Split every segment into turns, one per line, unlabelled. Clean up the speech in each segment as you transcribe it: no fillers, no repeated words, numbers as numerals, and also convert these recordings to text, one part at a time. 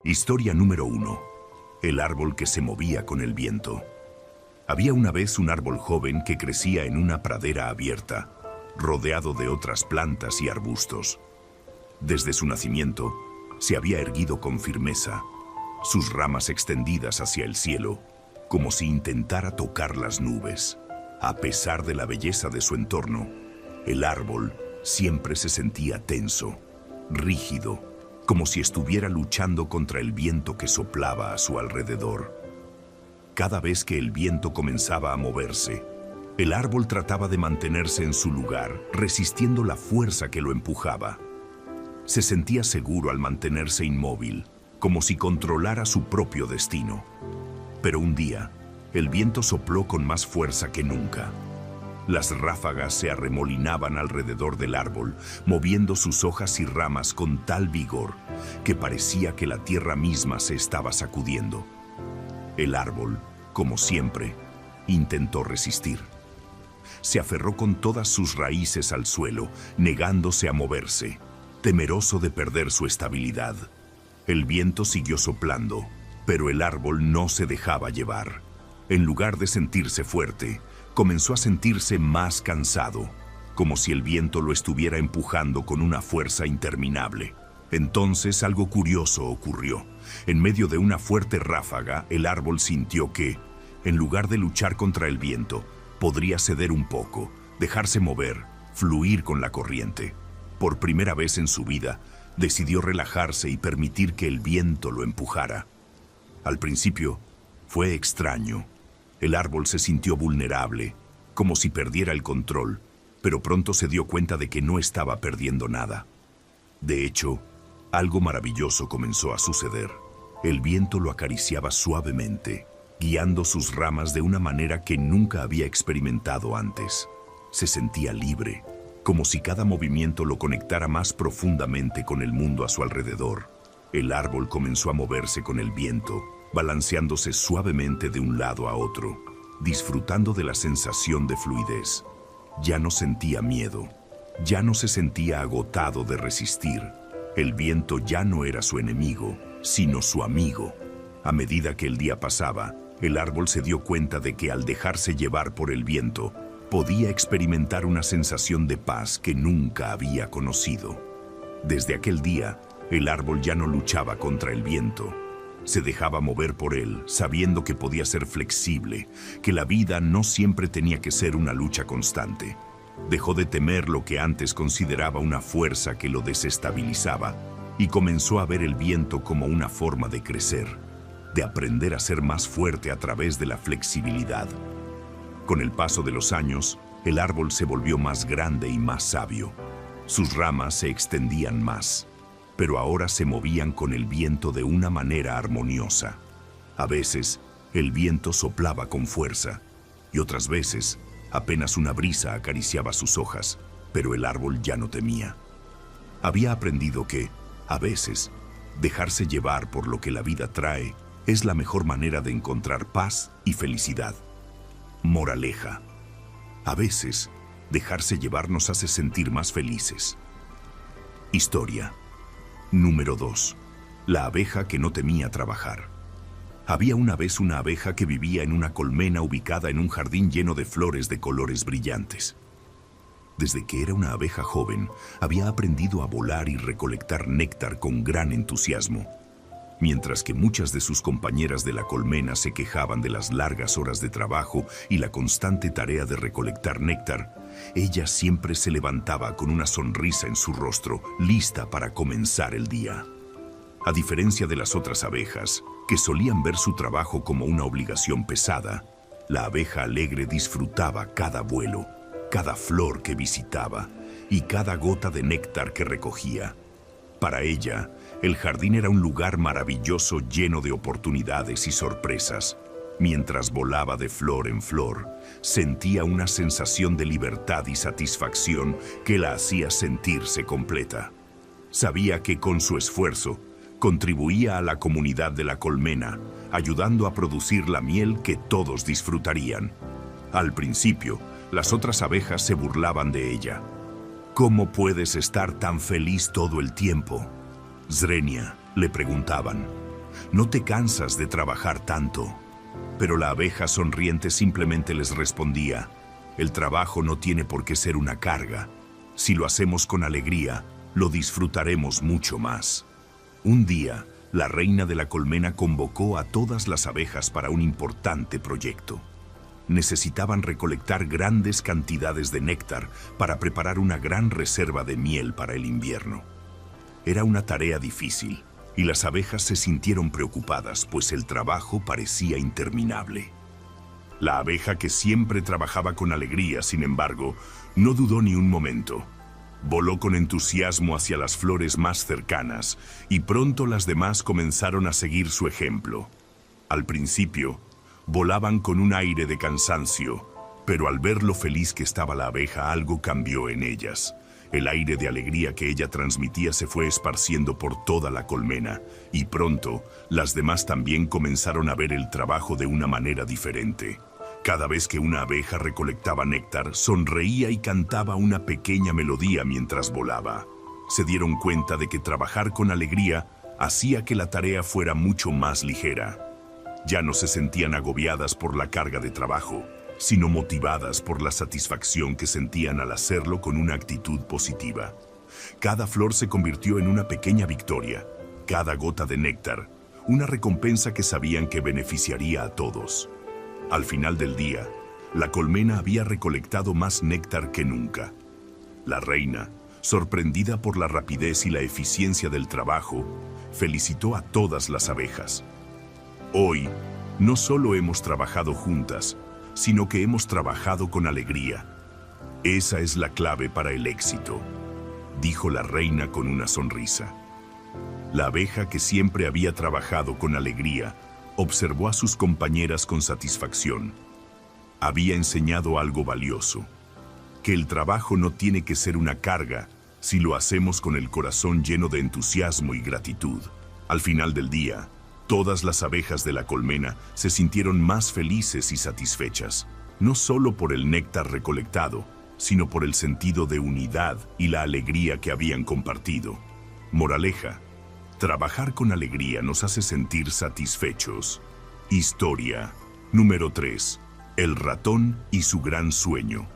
Historia número 1. El árbol que se movía con el viento. Había una vez un árbol joven que crecía en una pradera abierta, rodeado de otras plantas y arbustos. Desde su nacimiento, se había erguido con firmeza, sus ramas extendidas hacia el cielo, como si intentara tocar las nubes. A pesar de la belleza de su entorno, el árbol siempre se sentía tenso, rígido, como si estuviera luchando contra el viento que soplaba a su alrededor. Cada vez que el viento comenzaba a moverse, el árbol trataba de mantenerse en su lugar, resistiendo la fuerza que lo empujaba. Se sentía seguro al mantenerse inmóvil, como si controlara su propio destino. Pero un día, el viento sopló con más fuerza que nunca. Las ráfagas se arremolinaban alrededor del árbol, moviendo sus hojas y ramas con tal vigor que parecía que la tierra misma se estaba sacudiendo. El árbol, como siempre, intentó resistir. Se aferró con todas sus raíces al suelo, negándose a moverse, temeroso de perder su estabilidad. El viento siguió soplando, pero el árbol no se dejaba llevar. En lugar de sentirse fuerte, comenzó a sentirse más cansado, como si el viento lo estuviera empujando con una fuerza interminable. Entonces algo curioso ocurrió. En medio de una fuerte ráfaga, el árbol sintió que, en lugar de luchar contra el viento, podría ceder un poco, dejarse mover, fluir con la corriente. Por primera vez en su vida, decidió relajarse y permitir que el viento lo empujara. Al principio, fue extraño. El árbol se sintió vulnerable, como si perdiera el control, pero pronto se dio cuenta de que no estaba perdiendo nada. De hecho, algo maravilloso comenzó a suceder. El viento lo acariciaba suavemente, guiando sus ramas de una manera que nunca había experimentado antes. Se sentía libre, como si cada movimiento lo conectara más profundamente con el mundo a su alrededor. El árbol comenzó a moverse con el viento, balanceándose suavemente de un lado a otro, disfrutando de la sensación de fluidez. Ya no sentía miedo, ya no se sentía agotado de resistir. El viento ya no era su enemigo, sino su amigo. A medida que el día pasaba, el árbol se dio cuenta de que al dejarse llevar por el viento, podía experimentar una sensación de paz que nunca había conocido. Desde aquel día, el árbol ya no luchaba contra el viento. Se dejaba mover por él, sabiendo que podía ser flexible, que la vida no siempre tenía que ser una lucha constante. Dejó de temer lo que antes consideraba una fuerza que lo desestabilizaba y comenzó a ver el viento como una forma de crecer, de aprender a ser más fuerte a través de la flexibilidad. Con el paso de los años, el árbol se volvió más grande y más sabio. Sus ramas se extendían más, pero ahora se movían con el viento de una manera armoniosa. A veces, el viento soplaba con fuerza, y otras veces, apenas una brisa acariciaba sus hojas, pero el árbol ya no temía. Había aprendido que, a veces, dejarse llevar por lo que la vida trae es la mejor manera de encontrar paz y felicidad. Moraleja: a veces, dejarse llevar nos hace sentir más felices. Historia número 2. La abeja que no temía trabajar. Había una vez una abeja que vivía en una colmena ubicada en un jardín lleno de flores de colores brillantes. Desde que era una abeja joven, había aprendido a volar y recolectar néctar con gran entusiasmo. Mientras que muchas de sus compañeras de la colmena se quejaban de las largas horas de trabajo y la constante tarea de recolectar néctar, ella siempre se levantaba con una sonrisa en su rostro, lista para comenzar el día. A diferencia de las otras abejas, que solían ver su trabajo como una obligación pesada, la abeja alegre disfrutaba cada vuelo, cada flor que visitaba y cada gota de néctar que recogía. Para ella, el jardín era un lugar maravilloso lleno de oportunidades y sorpresas. Mientras volaba de flor en flor, sentía una sensación de libertad y satisfacción que la hacía sentirse completa. Sabía que con su esfuerzo, contribuía a la comunidad de la colmena, ayudando a producir la miel que todos disfrutarían. Al principio, las otras abejas se burlaban de ella. ¿Cómo puedes estar tan feliz todo el tiempo? Zrenia, le preguntaban. ¿No te cansas de trabajar tanto? Pero la abeja sonriente simplemente les respondía: el trabajo no tiene por qué ser una carga. Si lo hacemos con alegría, lo disfrutaremos mucho más. Un día, la reina de la colmena convocó a todas las abejas para un importante proyecto. Necesitaban recolectar grandes cantidades de néctar para preparar una gran reserva de miel para el invierno. Era una tarea difícil, y las abejas se sintieron preocupadas, pues el trabajo parecía interminable. La abeja, que siempre trabajaba con alegría, sin embargo, no dudó ni un momento. Voló con entusiasmo hacia las flores más cercanas, y pronto las demás comenzaron a seguir su ejemplo. Al principio, volaban con un aire de cansancio, pero al ver lo feliz que estaba la abeja, algo cambió en ellas. El aire de alegría que ella transmitía se fue esparciendo por toda la colmena, y pronto las demás también comenzaron a ver el trabajo de una manera diferente. Cada vez que una abeja recolectaba néctar, sonreía y cantaba una pequeña melodía mientras volaba. Se dieron cuenta de que trabajar con alegría hacía que la tarea fuera mucho más ligera. Ya no se sentían agobiadas por la carga de trabajo, sino motivadas por la satisfacción que sentían al hacerlo con una actitud positiva. Cada flor se convirtió en una pequeña victoria, cada gota de néctar, una recompensa que sabían que beneficiaría a todos. Al final del día, la colmena había recolectado más néctar que nunca. La reina, sorprendida por la rapidez y la eficiencia del trabajo, felicitó a todas las abejas. Hoy, no solo hemos trabajado juntas, sino que hemos trabajado con alegría. Esa es la clave para el éxito, dijo la reina con una sonrisa. La abeja, que siempre había trabajado con alegría, observó a sus compañeras con satisfacción. Había enseñado algo valioso: que el trabajo no tiene que ser una carga si lo hacemos con el corazón lleno de entusiasmo y gratitud. Al final del día, todas las abejas de la colmena se sintieron más felices y satisfechas, no solo por el néctar recolectado, sino por el sentido de unidad y la alegría que habían compartido. Moraleja: trabajar con alegría nos hace sentir satisfechos. Historia número 3. El ratón y su gran sueño.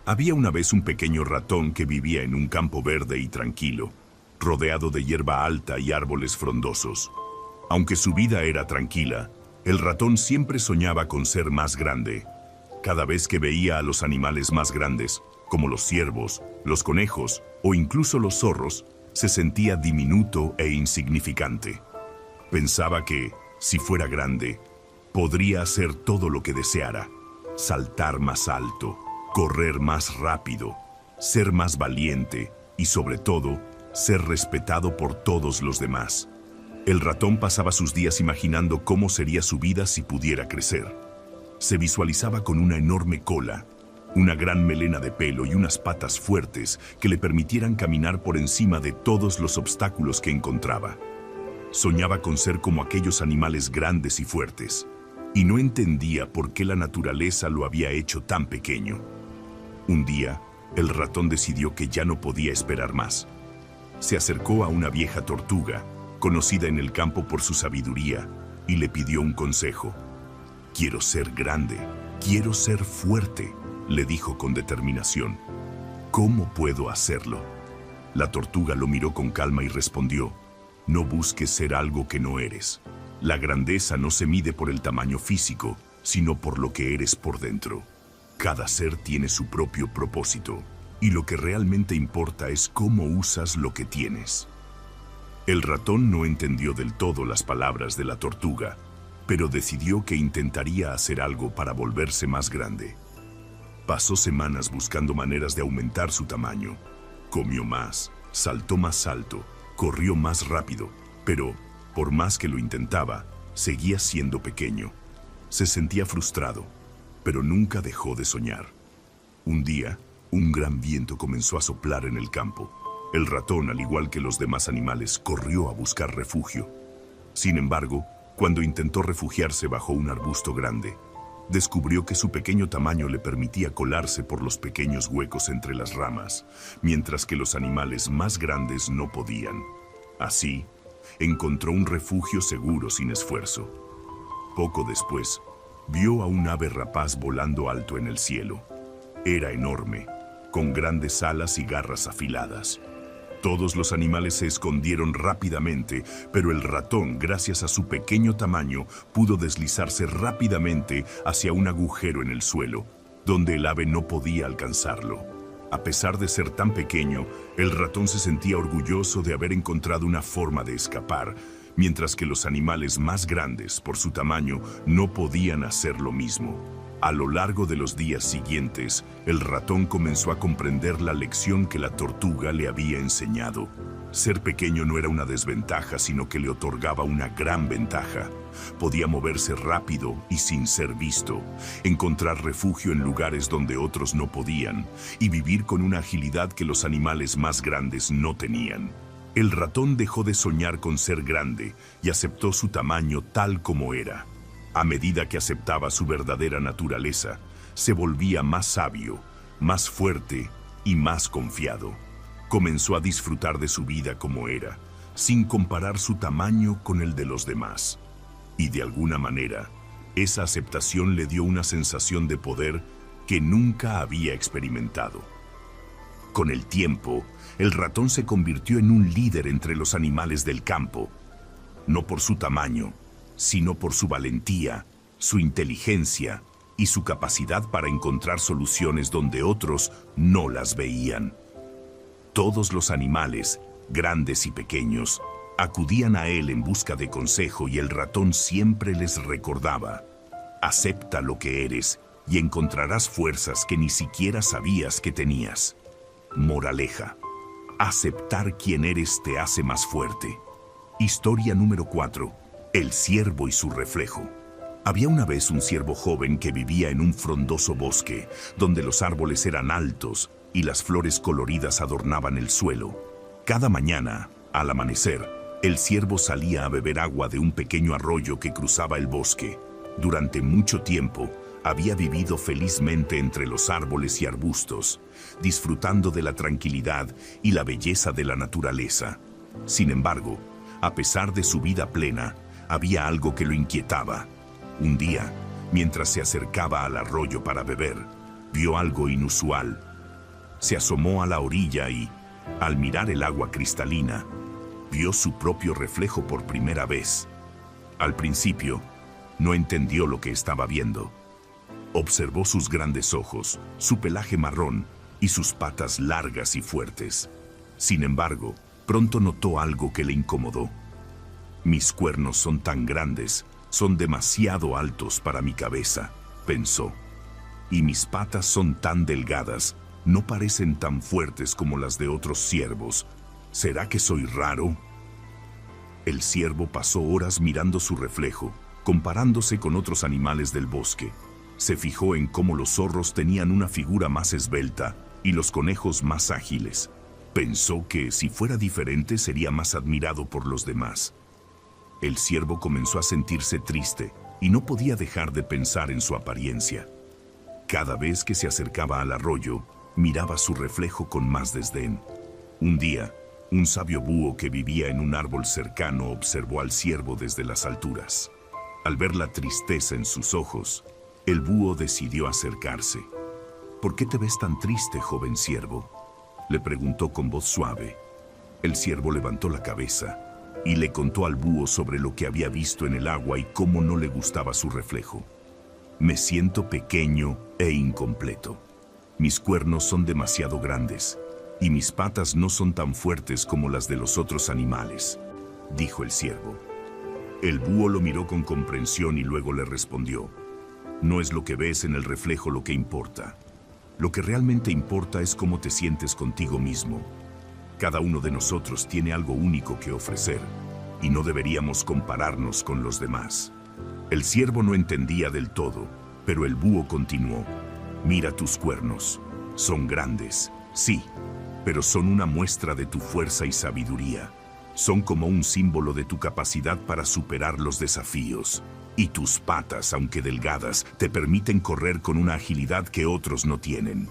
Había una vez un pequeño ratón que vivía en un campo verde y tranquilo, rodeado de hierba alta y árboles frondosos. Aunque su vida era tranquila, el ratón siempre soñaba con ser más grande. Cada vez que veía a los animales más grandes, como los ciervos, los conejos o incluso los zorros, se sentía diminuto e insignificante. Pensaba que, si fuera grande, podría hacer todo lo que deseara: saltar más alto, correr más rápido, ser más valiente y, sobre todo, ser respetado por todos los demás. El ratón pasaba sus días imaginando cómo sería su vida si pudiera crecer. Se visualizaba con una enorme cola, una gran melena de pelo y unas patas fuertes que le permitieran caminar por encima de todos los obstáculos que encontraba. Soñaba con ser como aquellos animales grandes y fuertes, y no entendía por qué la naturaleza lo había hecho tan pequeño. Un día, el ratón decidió que ya no podía esperar más. Se acercó a una vieja tortuga, conocida en el campo por su sabiduría, y le pidió un consejo. «Quiero ser grande, quiero ser fuerte», le dijo con determinación. «¿Cómo puedo hacerlo?». La tortuga lo miró con calma y respondió: «No busques ser algo que no eres. La grandeza no se mide por el tamaño físico, sino por lo que eres por dentro. Cada ser tiene su propio propósito, y lo que realmente importa es cómo usas lo que tienes». El ratón no entendió del todo las palabras de la tortuga, pero decidió que intentaría hacer algo para volverse más grande. Pasó semanas buscando maneras de aumentar su tamaño. Comió más, saltó más alto, corrió más rápido, pero, por más que lo intentaba, seguía siendo pequeño. Se sentía frustrado, pero nunca dejó de soñar. Un día, un gran viento comenzó a soplar en el campo. El ratón, al igual que los demás animales, corrió a buscar refugio. Sin embargo, cuando intentó refugiarse bajo un arbusto grande, descubrió que su pequeño tamaño le permitía colarse por los pequeños huecos entre las ramas, mientras que los animales más grandes no podían. Así, encontró un refugio seguro sin esfuerzo. Poco después, vio a un ave rapaz volando alto en el cielo. Era enorme, con grandes alas y garras afiladas. Todos los animales se escondieron rápidamente, pero el ratón, gracias a su pequeño tamaño, pudo deslizarse rápidamente hacia un agujero en el suelo, donde el ave no podía alcanzarlo. A pesar de ser tan pequeño, el ratón se sentía orgulloso de haber encontrado una forma de escapar, mientras que los animales más grandes, por su tamaño, no podían hacer lo mismo. A lo largo de los días siguientes, el ratón comenzó a comprender la lección que la tortuga le había enseñado. Ser pequeño no era una desventaja, sino que le otorgaba una gran ventaja. Podía moverse rápido y sin ser visto, encontrar refugio en lugares donde otros no podían, y vivir con una agilidad que los animales más grandes no tenían. El ratón dejó de soñar con ser grande y aceptó su tamaño tal como era. A medida que aceptaba su verdadera naturaleza, se volvía más sabio, más fuerte y más confiado. Comenzó a disfrutar de su vida como era, sin comparar su tamaño con el de los demás. Y de alguna manera, esa aceptación le dio una sensación de poder que nunca había experimentado. Con el tiempo, el ratón se convirtió en un líder entre los animales del campo, no por su tamaño, sino por su valentía, su inteligencia y su capacidad para encontrar soluciones donde otros no las veían. Todos los animales, grandes y pequeños, acudían a él en busca de consejo y el ratón siempre les recordaba: acepta lo que eres y encontrarás fuerzas que ni siquiera sabías que tenías. Moraleja: aceptar quién eres te hace más fuerte. Historia número 4. El ciervo y su reflejo. Había una vez un ciervo joven que vivía en un frondoso bosque, donde los árboles eran altos y las flores coloridas adornaban el suelo. Cada mañana, al amanecer, el ciervo salía a beber agua de un pequeño arroyo que cruzaba el bosque. Durante mucho tiempo, había vivido felizmente entre los árboles y arbustos, disfrutando de la tranquilidad y la belleza de la naturaleza. Sin embargo, a pesar de su vida plena, había algo que lo inquietaba. Un día, mientras se acercaba al arroyo para beber, vio algo inusual. Se asomó a la orilla y, al mirar el agua cristalina, vio su propio reflejo por primera vez. Al principio, no entendió lo que estaba viendo. Observó sus grandes ojos, su pelaje marrón y sus patas largas y fuertes. Sin embargo, pronto notó algo que le incomodó. Mis cuernos son tan grandes, son demasiado altos para mi cabeza, pensó. Y mis patas son tan delgadas, no parecen tan fuertes como las de otros ciervos. ¿Será que soy raro? El ciervo pasó horas mirando su reflejo, comparándose con otros animales del bosque. Se fijó en cómo los zorros tenían una figura más esbelta y los conejos más ágiles. Pensó que si fuera diferente sería más admirado por los demás. El ciervo comenzó a sentirse triste y no podía dejar de pensar en su apariencia. Cada vez que se acercaba al arroyo, miraba su reflejo con más desdén. Un día, un sabio búho que vivía en un árbol cercano observó al ciervo desde las alturas. Al ver la tristeza en sus ojos, el búho decidió acercarse. ¿Por qué te ves tan triste, joven ciervo?, le preguntó con voz suave. El ciervo levantó la cabeza y le contó al búho sobre lo que había visto en el agua y cómo no le gustaba su reflejo. Me siento pequeño e incompleto. Mis cuernos son demasiado grandes y mis patas no son tan fuertes como las de los otros animales, dijo el ciervo. El búho lo miró con comprensión y luego le respondió: no es lo que ves en el reflejo lo que importa. Lo que realmente importa es cómo te sientes contigo mismo. Cada uno de nosotros tiene algo único que ofrecer y no deberíamos compararnos con los demás. El ciervo no entendía del todo, pero el búho continuó: mira tus cuernos. Son grandes, sí, pero son una muestra de tu fuerza y sabiduría. Son como un símbolo de tu capacidad para superar los desafíos. Y tus patas, aunque delgadas, te permiten correr con una agilidad que otros no tienen.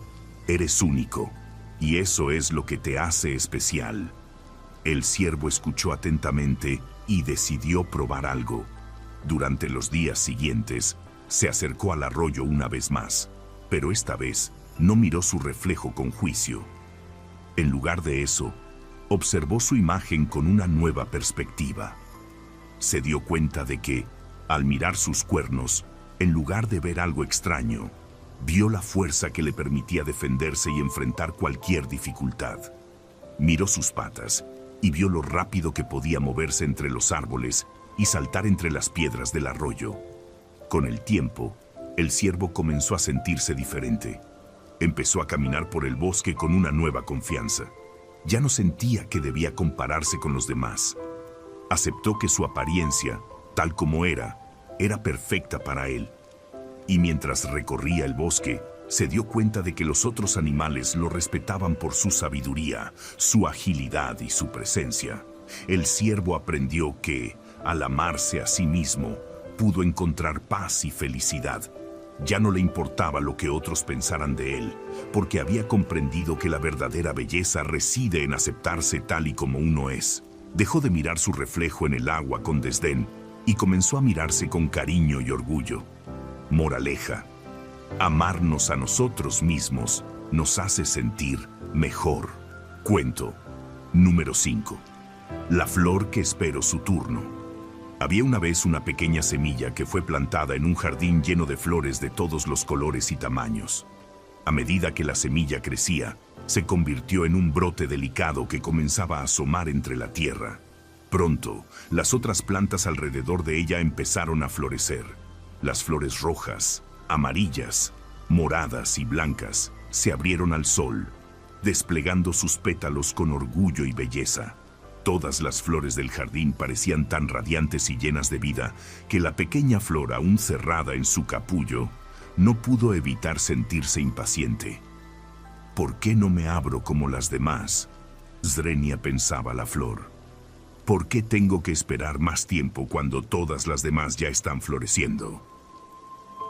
Eres único, y eso es lo que te hace especial. El ciervo escuchó atentamente y decidió probar algo. Durante los días siguientes, se acercó al arroyo una vez más, pero esta vez no miró su reflejo con juicio. En lugar de eso, observó su imagen con una nueva perspectiva. Se dio cuenta de que, al mirar sus cuernos, en lugar de ver algo extraño, vio la fuerza que le permitía defenderse y enfrentar cualquier dificultad. Miró sus patas y vio lo rápido que podía moverse entre los árboles y saltar entre las piedras del arroyo. Con el tiempo, el ciervo comenzó a sentirse diferente. Empezó a caminar por el bosque con una nueva confianza. Ya no sentía que debía compararse con los demás. Aceptó que su apariencia, tal como era perfecta para él. Y mientras recorría el bosque, se dio cuenta de que los otros animales lo respetaban por su sabiduría, su agilidad y su presencia. El ciervo aprendió que, al amarse a sí mismo, pudo encontrar paz y felicidad. Ya no le importaba lo que otros pensaran de él, porque había comprendido que la verdadera belleza reside en aceptarse tal y como uno es. Dejó de mirar su reflejo en el agua con desdén y comenzó a mirarse con cariño y orgullo. Moraleja: amarnos a nosotros mismos nos hace sentir mejor. Cuento número 5. La flor que esperó su turno. Había una vez una pequeña semilla que fue plantada en un jardín lleno de flores de todos los colores y tamaños. A medida que la semilla crecía, se convirtió en un brote delicado que comenzaba a asomar entre la tierra. Pronto, las otras plantas alrededor de ella empezaron a florecer. Las flores rojas, amarillas, moradas y blancas se abrieron al sol, desplegando sus pétalos con orgullo y belleza. Todas las flores del jardín parecían tan radiantes y llenas de vida que la pequeña flor, aún cerrada en su capullo, no pudo evitar sentirse impaciente. ¿Por qué no me abro como las demás?, Zrenia pensaba la flor. ¿Por qué tengo que esperar más tiempo cuando todas las demás ya están floreciendo?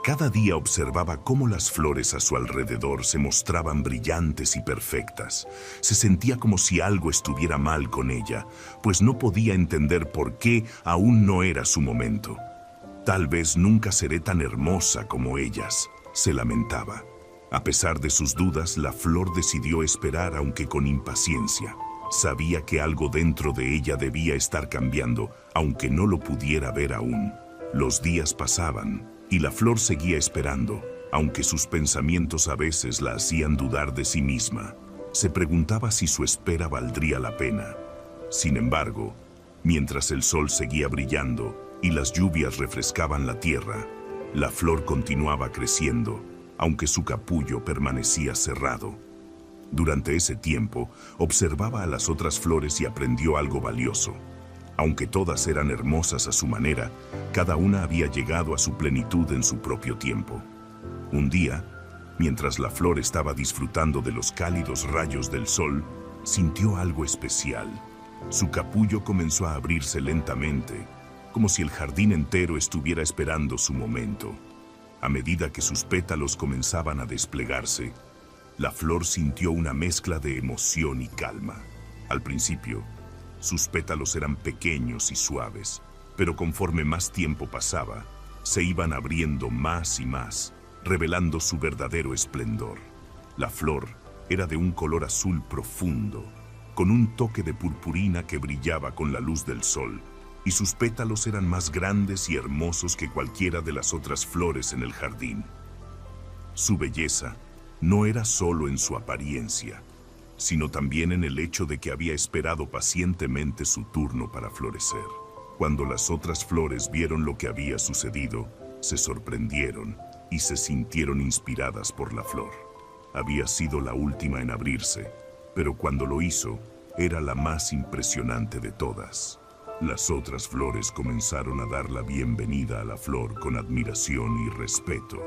Cada día observaba cómo las flores a su alrededor se mostraban brillantes y perfectas. Se sentía como si algo estuviera mal con ella, pues no podía entender por qué aún no era su momento. Tal vez nunca seré tan hermosa como ellas, se lamentaba. A pesar de sus dudas, la flor decidió esperar, aunque con impaciencia. Sabía que algo dentro de ella debía estar cambiando, aunque no lo pudiera ver aún. Los días pasaban y la flor seguía esperando, aunque sus pensamientos a veces la hacían dudar de sí misma. Se preguntaba si su espera valdría la pena. Sin embargo, mientras el sol seguía brillando y las lluvias refrescaban la tierra, la flor continuaba creciendo, aunque su capullo permanecía cerrado. Durante ese tiempo, observaba a las otras flores y aprendió algo valioso. Aunque todas eran hermosas a su manera, cada una había llegado a su plenitud en su propio tiempo. Un día, mientras la flor estaba disfrutando de los cálidos rayos del sol, sintió algo especial. Su capullo comenzó a abrirse lentamente, como si el jardín entero estuviera esperando su momento. A medida que sus pétalos comenzaban a desplegarse, la flor sintió una mezcla de emoción y calma. Al principio, sus pétalos eran pequeños y suaves, pero conforme más tiempo pasaba, se iban abriendo más y más, revelando su verdadero esplendor. La flor era de un color azul profundo, con un toque de purpurina que brillaba con la luz del sol, y sus pétalos eran más grandes y hermosos que cualquiera de las otras flores en el jardín. Su belleza no era solo en su apariencia, sino también en el hecho de que había esperado pacientemente su turno para florecer. Cuando las otras flores vieron lo que había sucedido, se sorprendieron y se sintieron inspiradas por la flor. Había sido la última en abrirse, pero cuando lo hizo, era la más impresionante de todas. Las otras flores comenzaron a dar la bienvenida a la flor con admiración y respeto,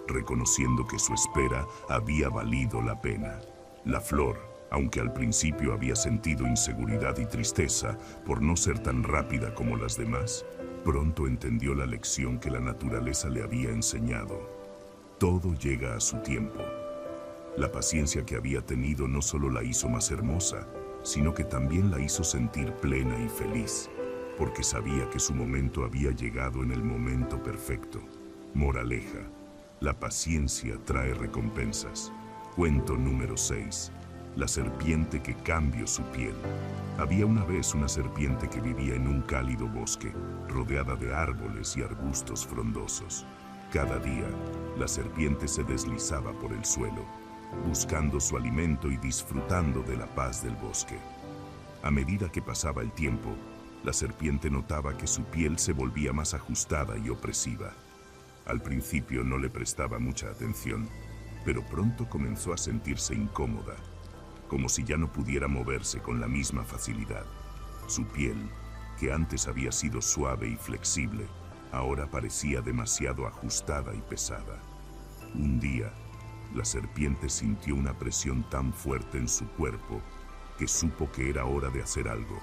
reconociendo que su espera había valido la pena. La flor, aunque al principio había sentido inseguridad y tristeza por no ser tan rápida como las demás, pronto entendió la lección que la naturaleza le había enseñado. Todo llega a su tiempo. La paciencia que había tenido no solo la hizo más hermosa, sino que también la hizo sentir plena y feliz, porque sabía que su momento había llegado en el momento perfecto. Moraleja: la paciencia trae recompensas. Cuento número 6. La serpiente que cambió su piel. Había una vez una serpiente que vivía en un cálido bosque, rodeada de árboles y arbustos frondosos. Cada día, la serpiente se deslizaba por el suelo, buscando su alimento y disfrutando de la paz del bosque. A medida que pasaba el tiempo, la serpiente notaba que su piel se volvía más ajustada y opresiva. Al principio no le prestaba mucha atención, pero pronto comenzó a sentirse incómoda, como si ya no pudiera moverse con la misma facilidad. Su piel, que antes había sido suave y flexible, ahora parecía demasiado ajustada y pesada. Un día, la serpiente sintió una presión tan fuerte en su cuerpo que supo que era hora de hacer algo.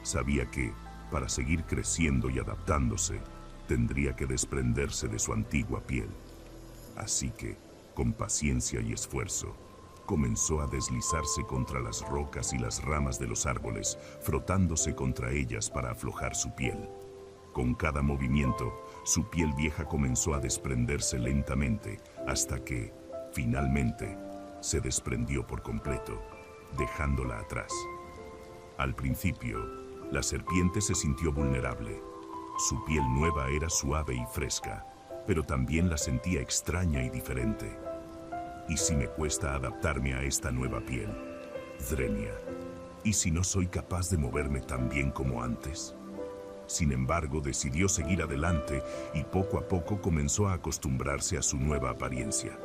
Sabía que, para seguir creciendo y adaptándose, tendría que desprenderse de su antigua piel. Así que, con paciencia y esfuerzo, comenzó a deslizarse contra las rocas y las ramas de los árboles, frotándose contra ellas para aflojar su piel. Con cada movimiento, su piel vieja comenzó a desprenderse lentamente, hasta que, finalmente, se desprendió por completo, dejándola atrás. Al principio, la serpiente se sintió vulnerable. Su piel nueva era suave y fresca, pero también la sentía extraña y diferente. ¿Y si me cuesta adaptarme a esta nueva piel? Zrenia. ¿Y si no soy capaz de moverme tan bien como antes? Sin embargo, decidió seguir adelante y poco a poco comenzó a acostumbrarse a su nueva apariencia.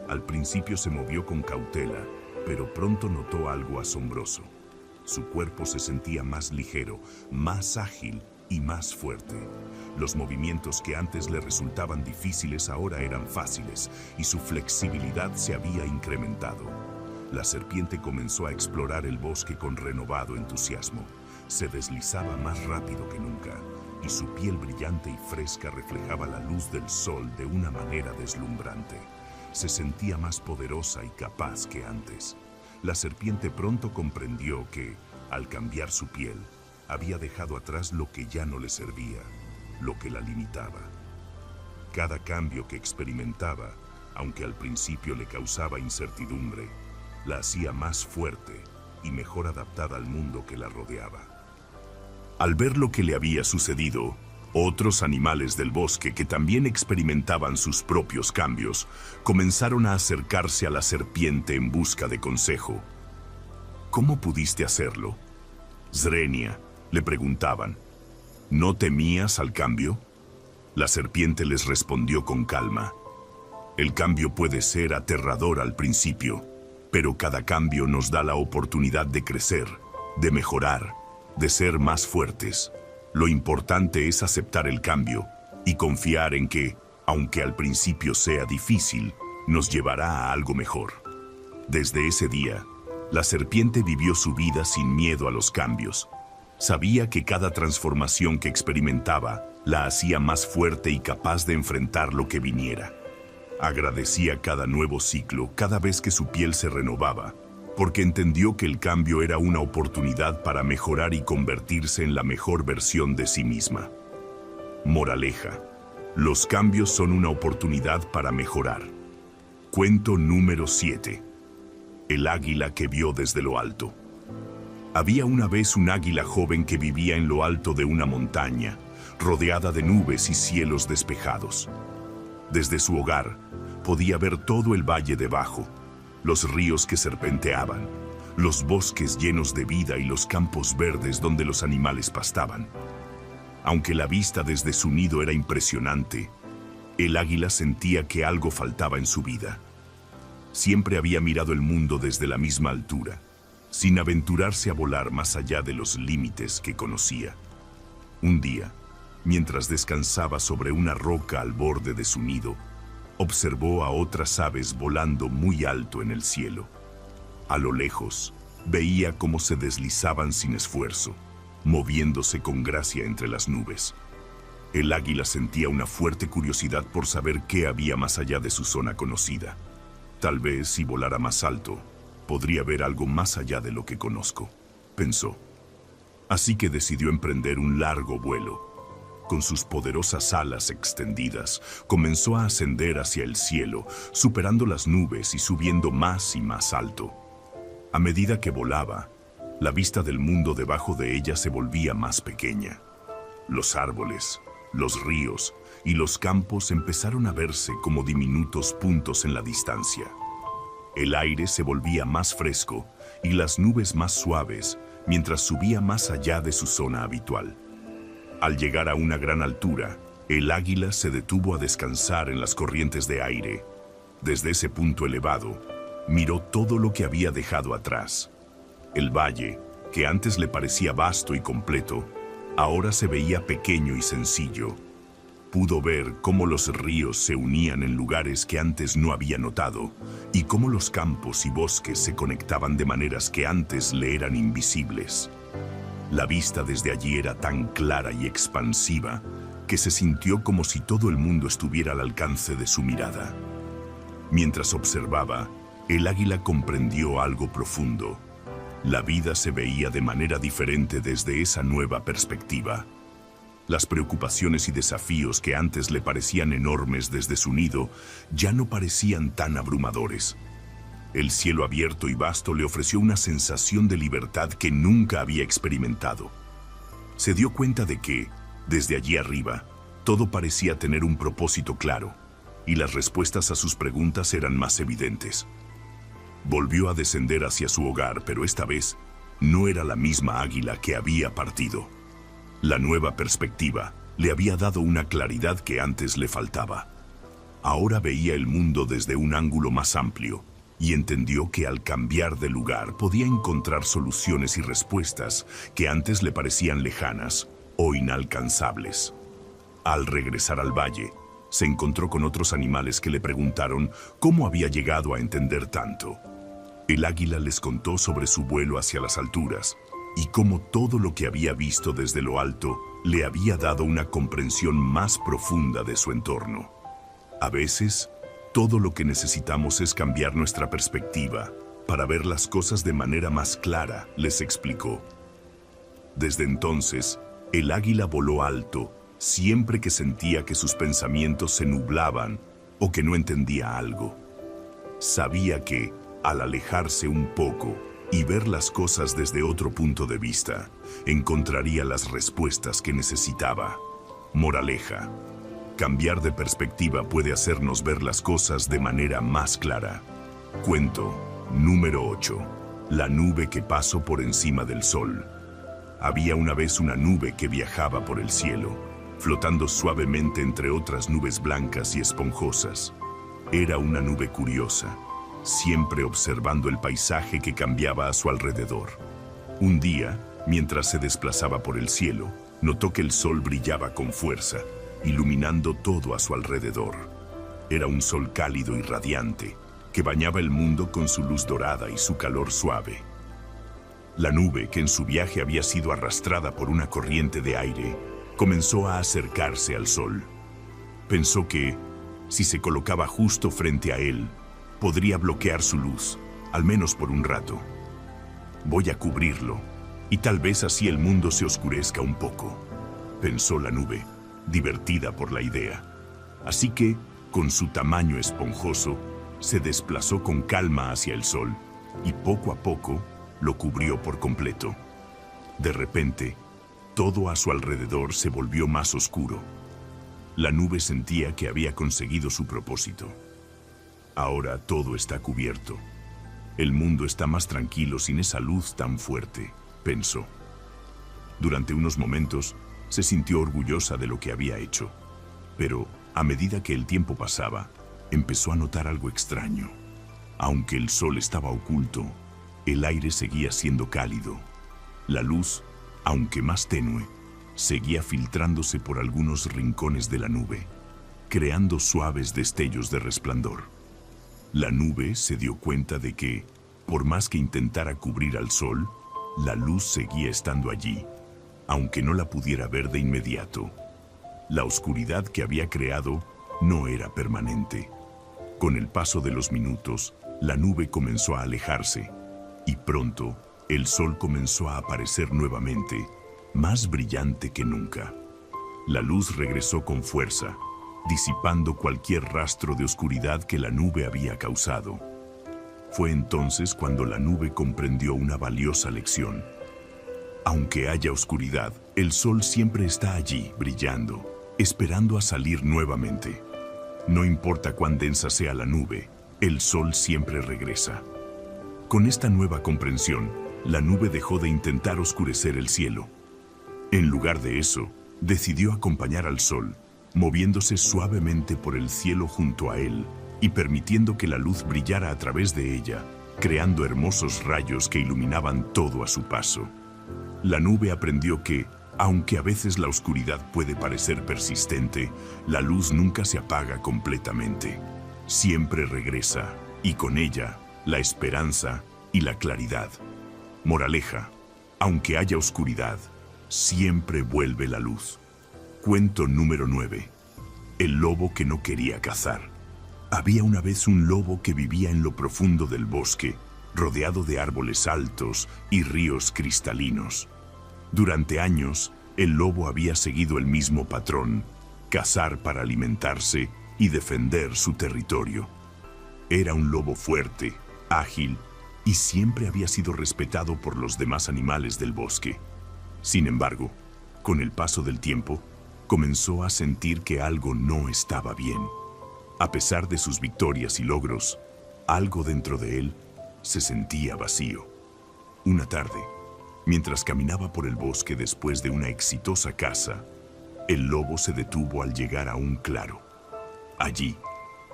Al principio se movió con cautela, pero pronto notó algo asombroso. Su cuerpo se sentía más ligero, más ágil y más fuerte. Los movimientos que antes le resultaban difíciles ahora eran fáciles y su flexibilidad se había incrementado. La serpiente comenzó a explorar el bosque con renovado entusiasmo. Se deslizaba más rápido que nunca y su piel brillante y fresca reflejaba la luz del sol de una manera deslumbrante. Se sentía más poderosa y capaz que antes. La serpiente pronto comprendió que, al cambiar su piel, había dejado atrás lo que ya no le servía, lo que la limitaba. Cada cambio que experimentaba, aunque al principio le causaba incertidumbre, la hacía más fuerte y mejor adaptada al mundo que la rodeaba. Al ver lo que le había sucedido, otros animales del bosque que también experimentaban sus propios cambios, comenzaron a acercarse a la serpiente en busca de consejo. ¿Cómo pudiste hacerlo? Zrenia, le preguntaban. ¿No temías al cambio? La serpiente les respondió con calma. El cambio puede ser aterrador al principio, pero cada cambio nos da la oportunidad de crecer, de mejorar, de ser más fuertes. Lo importante es aceptar el cambio y confiar en que, aunque al principio sea difícil, nos llevará a algo mejor. Desde ese día, la serpiente vivió su vida sin miedo a los cambios. Sabía que cada transformación que experimentaba la hacía más fuerte y capaz de enfrentar lo que viniera. Agradecía cada nuevo ciclo, cada vez que su piel se renovaba, porque entendió que el cambio era una oportunidad para mejorar y convertirse en la mejor versión de sí misma. Moraleja: los cambios son una oportunidad para mejorar. Cuento número 7. El águila que vio desde lo alto. Había una vez un águila joven que vivía en lo alto de una montaña, rodeada de nubes y cielos despejados. Desde su hogar, podía ver todo el valle debajo, los ríos que serpenteaban, los bosques llenos de vida y los campos verdes donde los animales pastaban. Aunque la vista desde su nido era impresionante, el águila sentía que algo faltaba en su vida. Siempre había mirado el mundo desde la misma altura, sin aventurarse a volar más allá de los límites que conocía. Un día, mientras descansaba sobre una roca al borde de su nido, observó a otras aves volando muy alto en el cielo. A lo lejos, veía cómo se deslizaban sin esfuerzo, moviéndose con gracia entre las nubes. El águila sentía una fuerte curiosidad por saber qué había más allá de su zona conocida. Tal vez, si volara más alto, podría ver algo más allá de lo que conozco, pensó. Así que decidió emprender un largo vuelo. Con sus poderosas alas extendidas, comenzó a ascender hacia el cielo, superando las nubes y subiendo más y más alto. A medida que volaba, la vista del mundo debajo de ella se volvía más pequeña. Los árboles, los ríos y los campos empezaron a verse como diminutos puntos en la distancia. El aire se volvía más fresco y las nubes más suaves mientras subía más allá de su zona habitual. Al llegar a una gran altura, el águila se detuvo a descansar en las corrientes de aire. Desde ese punto elevado, miró todo lo que había dejado atrás. El valle, que antes le parecía vasto y completo, ahora se veía pequeño y sencillo. Pudo ver cómo los ríos se unían en lugares que antes no había notado y cómo los campos y bosques se conectaban de maneras que antes le eran invisibles. La vista desde allí era tan clara y expansiva que se sintió como si todo el mundo estuviera al alcance de su mirada. Mientras observaba, el águila comprendió algo profundo. La vida se veía de manera diferente desde esa nueva perspectiva. Las preocupaciones y desafíos que antes le parecían enormes desde su nido ya no parecían tan abrumadores. El cielo abierto y vasto le ofreció una sensación de libertad que nunca había experimentado. Se dio cuenta de que, desde allí arriba, todo parecía tener un propósito claro, y las respuestas a sus preguntas eran más evidentes. Volvió a descender hacia su hogar, pero esta vez no era la misma águila que había partido. La nueva perspectiva le había dado una claridad que antes le faltaba. Ahora veía el mundo desde un ángulo más amplio y entendió que al cambiar de lugar podía encontrar soluciones y respuestas que antes le parecían lejanas o inalcanzables. Al regresar al valle, se encontró con otros animales que le preguntaron cómo había llegado a entender tanto. El águila les contó sobre su vuelo hacia las alturas y cómo todo lo que había visto desde lo alto le había dado una comprensión más profunda de su entorno. A veces, todo lo que necesitamos es cambiar nuestra perspectiva para ver las cosas de manera más clara, les explicó. Desde entonces, el águila voló alto siempre que sentía que sus pensamientos se nublaban o que no entendía algo. Sabía que, al alejarse un poco y ver las cosas desde otro punto de vista, encontraría las respuestas que necesitaba. Moraleja: cambiar de perspectiva puede hacernos ver las cosas de manera más clara. Cuento número 8. La nube que pasó por encima del sol. Había una vez una nube que viajaba por el cielo, flotando suavemente entre otras nubes blancas y esponjosas. Era una nube curiosa, siempre observando el paisaje que cambiaba a su alrededor. Un día, mientras se desplazaba por el cielo, notó que el sol brillaba con fuerza, iluminando todo a su alrededor. Era un sol cálido y radiante, que bañaba el mundo con su luz dorada y su calor suave. La nube, que en su viaje había sido arrastrada por una corriente de aire, comenzó a acercarse al sol. Pensó que, si se colocaba justo frente a él, podría bloquear su luz, al menos por un rato. Voy a cubrirlo, y tal vez así el mundo se oscurezca un poco, pensó la nube, divertida por la idea. Así que, con su tamaño esponjoso, se desplazó con calma hacia el sol, y poco a poco lo cubrió por completo. De repente, todo a su alrededor se volvió más oscuro. La nube sentía que había conseguido su propósito. Ahora todo está cubierto. El mundo está más tranquilo sin esa luz tan fuerte, pensó. Durante unos momentos, se sintió orgullosa de lo que había hecho. Pero, a medida que el tiempo pasaba, empezó a notar algo extraño. Aunque el sol estaba oculto, el aire seguía siendo cálido. La luz, aunque más tenue, seguía filtrándose por algunos rincones de la nube, creando suaves destellos de resplandor. La nube se dio cuenta de que, por más que intentara cubrir al sol, la luz seguía estando allí, aunque no la pudiera ver de inmediato. La oscuridad que había creado no era permanente. Con el paso de los minutos, la nube comenzó a alejarse, Y pronto, el sol comenzó a aparecer nuevamente, más brillante que nunca. La luz regresó con fuerza, disipando cualquier rastro de oscuridad que la nube había causado. Fue entonces cuando la nube comprendió una valiosa lección. Aunque haya oscuridad, el sol siempre está allí, brillando, esperando a salir nuevamente. No importa cuán densa sea la nube, el sol siempre regresa. Con esta nueva comprensión, la nube dejó de intentar oscurecer el cielo. En lugar de eso, decidió acompañar al sol, moviéndose suavemente por el cielo junto a él y permitiendo que la luz brillara a través de ella, creando hermosos rayos que iluminaban todo a su paso. La nube aprendió que, aunque a veces la oscuridad puede parecer persistente, la luz nunca se apaga completamente. Siempre regresa, y con ella, la esperanza y la claridad. Moraleja: aunque haya oscuridad, siempre vuelve la luz. Cuento número 9. El lobo que no quería cazar. Había una vez un lobo que vivía en lo profundo del bosque, rodeado de árboles altos y ríos cristalinos. Durante años, el lobo había seguido el mismo patrón: cazar para alimentarse y defender su territorio. Era un lobo fuerte, ágil, y siempre había sido respetado por los demás animales del bosque. Sin embargo, con el paso del tiempo, comenzó a sentir que algo no estaba bien. A pesar de sus victorias y logros, algo dentro de él se sentía vacío. Una tarde, mientras caminaba por el bosque después de una exitosa caza, el lobo se detuvo al llegar a un claro. Allí,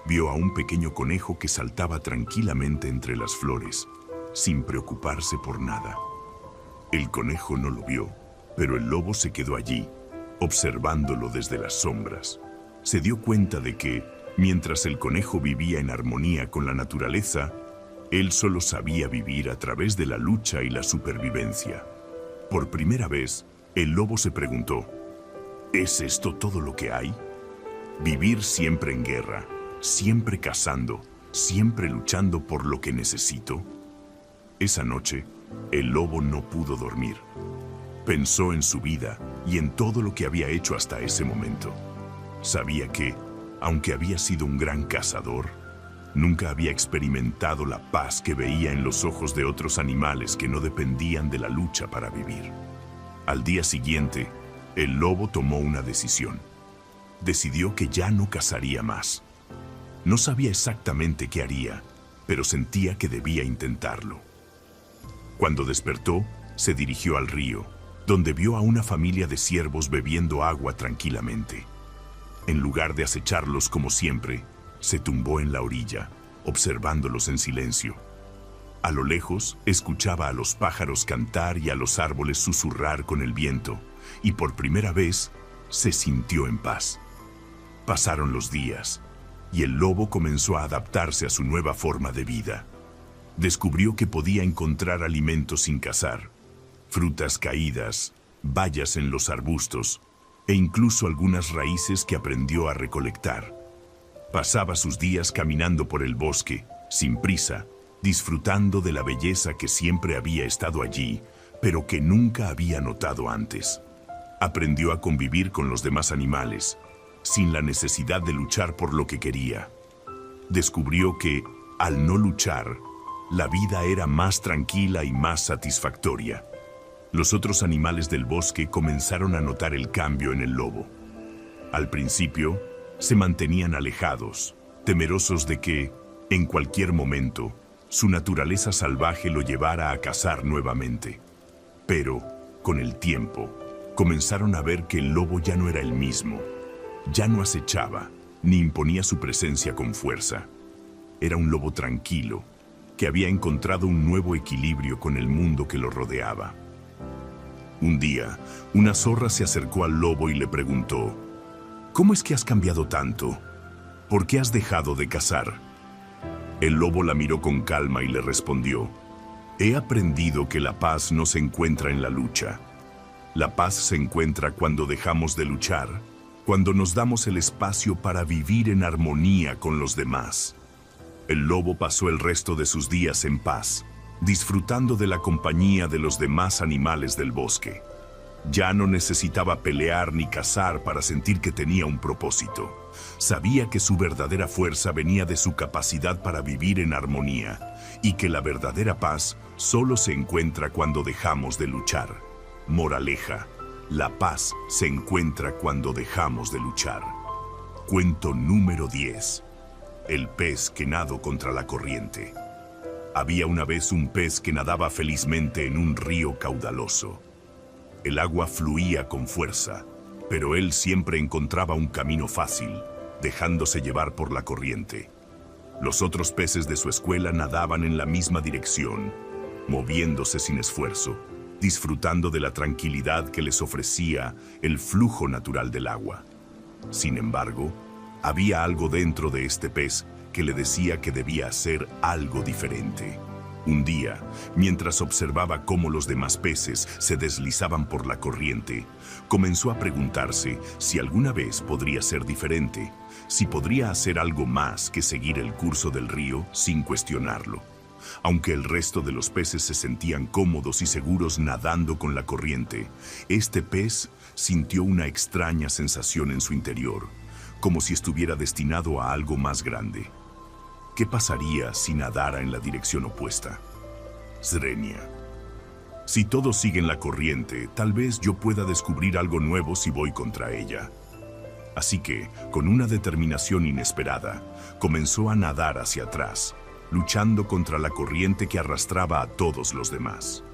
vio a un pequeño conejo que saltaba tranquilamente entre las flores, sin preocuparse por nada. El conejo no lo vio, pero el lobo se quedó allí, observándolo desde las sombras. Se dio cuenta de que, mientras el conejo vivía en armonía con la naturaleza, él solo sabía vivir a través de la lucha y la supervivencia. Por primera vez, el lobo se preguntó: ¿es esto todo lo que hay? ¿Vivir siempre en guerra, siempre cazando, siempre luchando por lo que necesito? Esa noche, el lobo no pudo dormir. Pensó en su vida y en todo lo que había hecho hasta ese momento. Sabía que, aunque había sido un gran cazador, nunca había experimentado la paz que veía en los ojos de otros animales que no dependían de la lucha para vivir. Al día siguiente, el lobo tomó una decisión. Decidió que ya no cazaría más. No sabía exactamente qué haría, pero sentía que debía intentarlo. Cuando despertó, se dirigió al río, donde vio a una familia de ciervos bebiendo agua tranquilamente. En lugar de acecharlos como siempre, se tumbó en la orilla, observándolos en silencio. A lo lejos, escuchaba a los pájaros cantar y a los árboles susurrar con el viento, y por primera vez, se sintió en paz. Pasaron los días, y el lobo comenzó a adaptarse a su nueva forma de vida. Descubrió que podía encontrar alimentos sin cazar, frutas caídas, bayas en los arbustos, e incluso algunas raíces que aprendió a recolectar. Pasaba sus días caminando por el bosque, sin prisa, disfrutando de la belleza que siempre había estado allí, pero que nunca había notado antes. Aprendió a convivir con los demás animales, sin la necesidad de luchar por lo que quería. Descubrió que, al no luchar, la vida era más tranquila y más satisfactoria. Los otros animales del bosque comenzaron a notar el cambio en el lobo. Al principio, se mantenían alejados, temerosos de que, en cualquier momento, su naturaleza salvaje lo llevara a cazar nuevamente. Pero, con el tiempo, comenzaron a ver que el lobo ya no era el mismo. Ya no acechaba, ni imponía su presencia con fuerza. Era un lobo tranquilo, que había encontrado un nuevo equilibrio con el mundo que lo rodeaba. Un día, una zorra se acercó al lobo y le preguntó: ¿cómo es que has cambiado tanto? ¿Por qué has dejado de cazar? El lobo la miró con calma y le respondió: he aprendido que la paz no se encuentra en la lucha. La paz se encuentra cuando dejamos de luchar, cuando nos damos el espacio para vivir en armonía con los demás. El lobo pasó el resto de sus días en paz, disfrutando de la compañía de los demás animales del bosque. Ya no necesitaba pelear ni cazar para sentir que tenía un propósito. Sabía que su verdadera fuerza venía de su capacidad para vivir en armonía y que la verdadera paz solo se encuentra cuando dejamos de luchar. Moraleja: la paz se encuentra cuando dejamos de luchar. Cuento número 10. El pez que nadó contra la corriente. Había una vez un pez que nadaba felizmente en un río caudaloso. El agua fluía con fuerza, pero él siempre encontraba un camino fácil, dejándose llevar por la corriente. Los otros peces de su escuela nadaban en la misma dirección, moviéndose sin esfuerzo, disfrutando de la tranquilidad que les ofrecía el flujo natural del agua. Sin embargo, había algo dentro de este pez que le decía que debía hacer algo diferente. Un día, mientras observaba cómo los demás peces se deslizaban por la corriente, comenzó a preguntarse si alguna vez podría ser diferente, si podría hacer algo más que seguir el curso del río sin cuestionarlo. Aunque el resto de los peces se sentían cómodos y seguros nadando con la corriente, este pez sintió una extraña sensación en su interior, como si estuviera destinado a algo más grande. ¿Qué pasaría si nadara en la dirección opuesta? Srenia. Si todos siguen la corriente, tal vez yo pueda descubrir algo nuevo si voy contra ella. Así que, con una determinación inesperada, comenzó a nadar hacia atrás, luchando contra la corriente que arrastraba a todos los demás.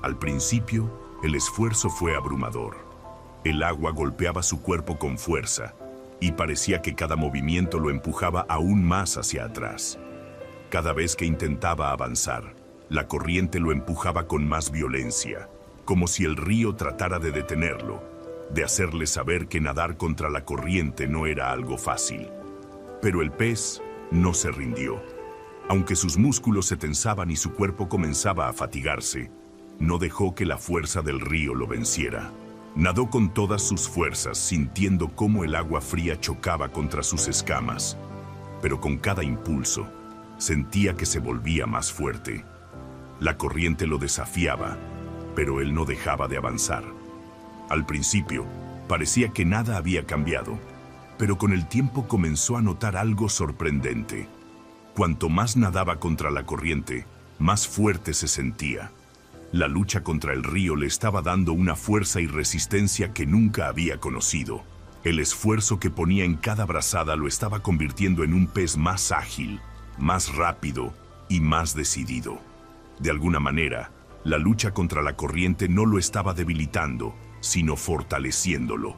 Al principio, el esfuerzo fue abrumador. El agua golpeaba su cuerpo con fuerza, y parecía que cada movimiento lo empujaba aún más hacia atrás. Cada vez que intentaba avanzar, la corriente lo empujaba con más violencia, como si el río tratara de detenerlo, de hacerle saber que nadar contra la corriente no era algo fácil. Pero el pez no se rindió. Aunque sus músculos se tensaban y su cuerpo comenzaba a fatigarse, no dejó que la fuerza del río lo venciera. Nadó con todas sus fuerzas, sintiendo cómo el agua fría chocaba contra sus escamas. Pero con cada impulso, sentía que se volvía más fuerte. La corriente lo desafiaba, pero él no dejaba de avanzar. Al principio, parecía que nada había cambiado, pero con el tiempo comenzó a notar algo sorprendente. Cuanto más nadaba contra la corriente, más fuerte se sentía. La lucha contra el río le estaba dando una fuerza y resistencia que nunca había conocido. El esfuerzo que ponía en cada brazada lo estaba convirtiendo en un pez más ágil, más rápido y más decidido. De alguna manera, la lucha contra la corriente no lo estaba debilitando, sino fortaleciéndolo.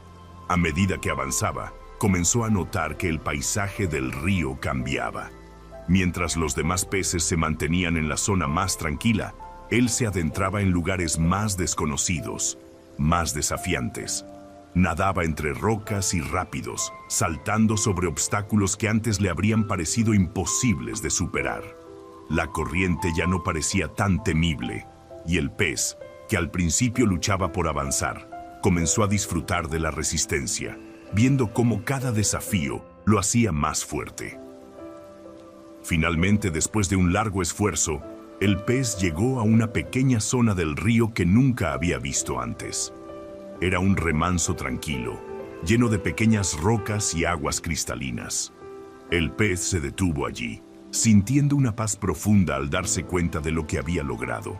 A medida que avanzaba, comenzó a notar que el paisaje del río cambiaba. Mientras los demás peces se mantenían en la zona más tranquila, él se adentraba en lugares más desconocidos, más desafiantes. Nadaba entre rocas y rápidos, saltando sobre obstáculos que antes le habrían parecido imposibles de superar. La corriente ya no parecía tan temible, y el pez, que al principio luchaba por avanzar, comenzó a disfrutar de la resistencia, viendo cómo cada desafío lo hacía más fuerte. Finalmente, después de un largo esfuerzo, el pez llegó a una pequeña zona del río que nunca había visto antes. Era un remanso tranquilo, lleno de pequeñas rocas y aguas cristalinas. El pez se detuvo allí, sintiendo una paz profunda al darse cuenta de lo que había logrado.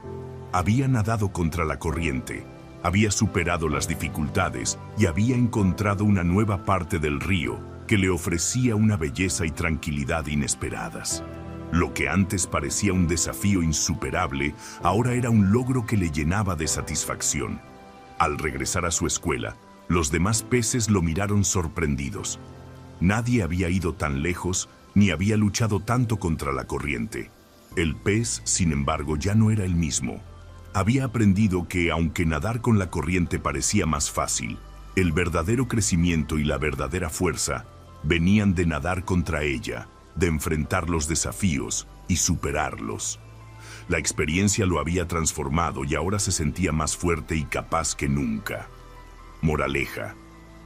Había nadado contra la corriente, había superado las dificultades y había encontrado una nueva parte del río que le ofrecía una belleza y tranquilidad inesperadas. Lo que antes parecía un desafío insuperable, ahora era un logro que le llenaba de satisfacción. Al regresar a su escuela, los demás peces lo miraron sorprendidos. Nadie había ido tan lejos ni había luchado tanto contra la corriente. El pez, sin embargo, ya no era el mismo. Había aprendido que, aunque nadar con la corriente parecía más fácil, el verdadero crecimiento y la verdadera fuerza venían de nadar contra ella, de enfrentar los desafíos y superarlos. La experiencia lo había transformado y ahora se sentía más fuerte y capaz que nunca. Moraleja: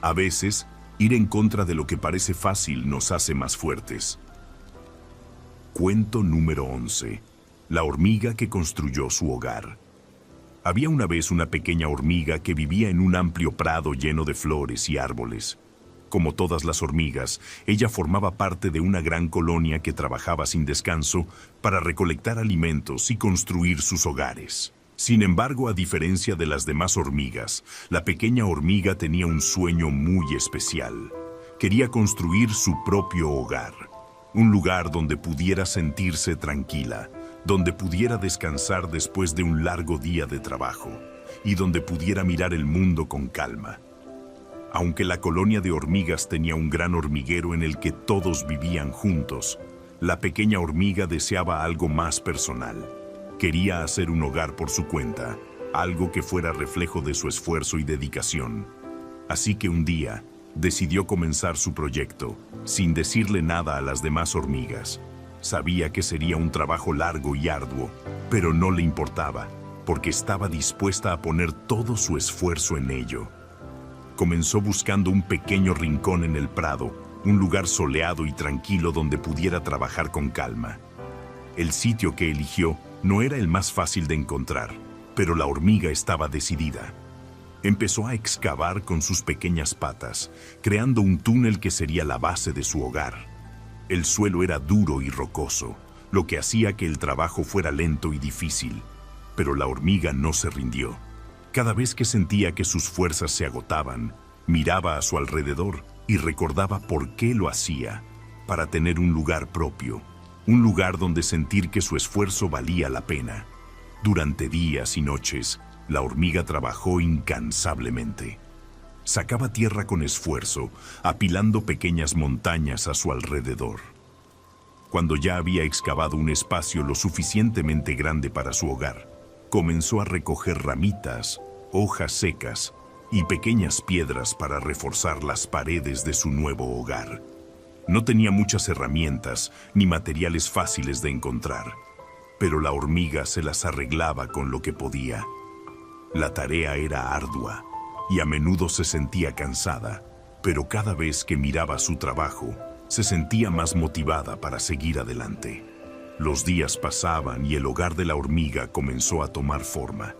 a veces, ir en contra de lo que parece fácil nos hace más fuertes. Cuento número 11. La hormiga que construyó su hogar. Había una vez una pequeña hormiga que vivía en un amplio prado lleno de flores y árboles. Como todas las hormigas, ella formaba parte de una gran colonia que trabajaba sin descanso para recolectar alimentos y construir sus hogares. Sin embargo, a diferencia de las demás hormigas, la pequeña hormiga tenía un sueño muy especial. Quería construir su propio hogar, un lugar donde pudiera sentirse tranquila, donde pudiera descansar después de un largo día de trabajo y donde pudiera mirar el mundo con calma. Aunque la colonia de hormigas tenía un gran hormiguero en el que todos vivían juntos, la pequeña hormiga deseaba algo más personal. Quería hacer un hogar por su cuenta, algo que fuera reflejo de su esfuerzo y dedicación. Así que un día, decidió comenzar su proyecto, sin decirle nada a las demás hormigas. Sabía que sería un trabajo largo y arduo, pero no le importaba, porque estaba dispuesta a poner todo su esfuerzo en ello. Comenzó buscando un pequeño rincón en el prado, un lugar soleado y tranquilo donde pudiera trabajar con calma. El sitio que eligió no era el más fácil de encontrar, pero la hormiga estaba decidida. Empezó a excavar con sus pequeñas patas, creando un túnel que sería la base de su hogar. El suelo era duro y rocoso, lo que hacía que el trabajo fuera lento y difícil, pero la hormiga no se rindió. Cada vez que sentía que sus fuerzas se agotaban, miraba a su alrededor y recordaba por qué lo hacía, para tener un lugar propio, un lugar donde sentir que su esfuerzo valía la pena. Durante días y noches, la hormiga trabajó incansablemente. Sacaba tierra con esfuerzo, apilando pequeñas montañas a su alrededor. Cuando ya había excavado un espacio lo suficientemente grande para su hogar, comenzó a recoger ramitas, hojas secas y pequeñas piedras para reforzar las paredes de su nuevo hogar. No tenía muchas herramientas ni materiales fáciles de encontrar, pero la hormiga se las arreglaba con lo que podía. La tarea era ardua y a menudo se sentía cansada, pero cada vez que miraba su trabajo, se sentía más motivada para seguir adelante. Los días pasaban y el hogar de la hormiga comenzó a tomar forma.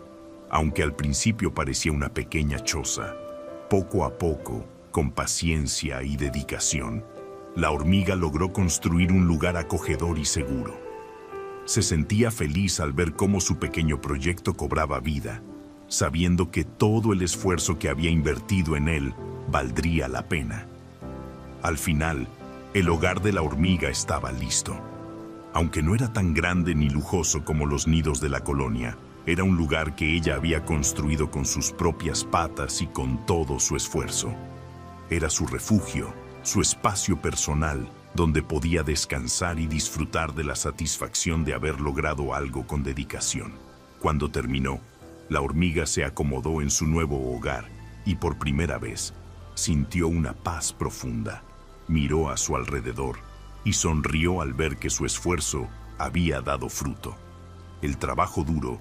Aunque al principio parecía una pequeña choza, poco a poco, con paciencia y dedicación, la hormiga logró construir un lugar acogedor y seguro. Se sentía feliz al ver cómo su pequeño proyecto cobraba vida, sabiendo que todo el esfuerzo que había invertido en él valdría la pena. Al final, el hogar de la hormiga estaba listo. Aunque no era tan grande ni lujoso como los nidos de la colonia, era un lugar que ella había construido con sus propias patas y con todo su esfuerzo. Era su refugio, su espacio personal, donde podía descansar y disfrutar de la satisfacción de haber logrado algo con dedicación. Cuando terminó, la hormiga se acomodó en su nuevo hogar y por primera vez sintió una paz profunda. Miró a su alrededor y sonrió al ver que su esfuerzo había dado fruto. El trabajo duro,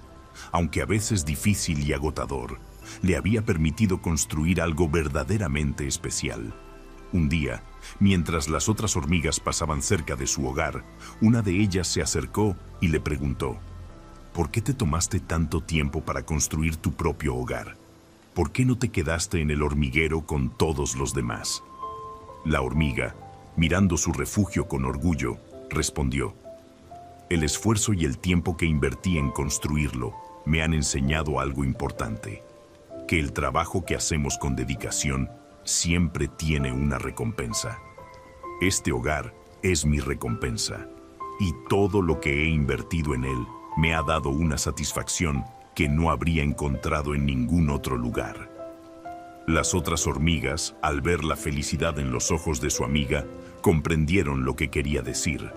aunque a veces difícil y agotador, le había permitido construir algo verdaderamente especial. Un día, mientras las otras hormigas pasaban cerca de su hogar, una de ellas se acercó y le preguntó: ¿por qué te tomaste tanto tiempo para construir tu propio hogar? ¿Por qué no te quedaste en el hormiguero con todos los demás? La hormiga, mirando su refugio con orgullo, respondió: el esfuerzo y el tiempo que invertí en construirlo me han enseñado algo importante, que el trabajo que hacemos con dedicación siempre tiene una recompensa. Este hogar es mi recompensa, y todo lo que he invertido en él me ha dado una satisfacción que no habría encontrado en ningún otro lugar. Las otras hormigas, al ver la felicidad en los ojos de su amiga, comprendieron lo que quería decir.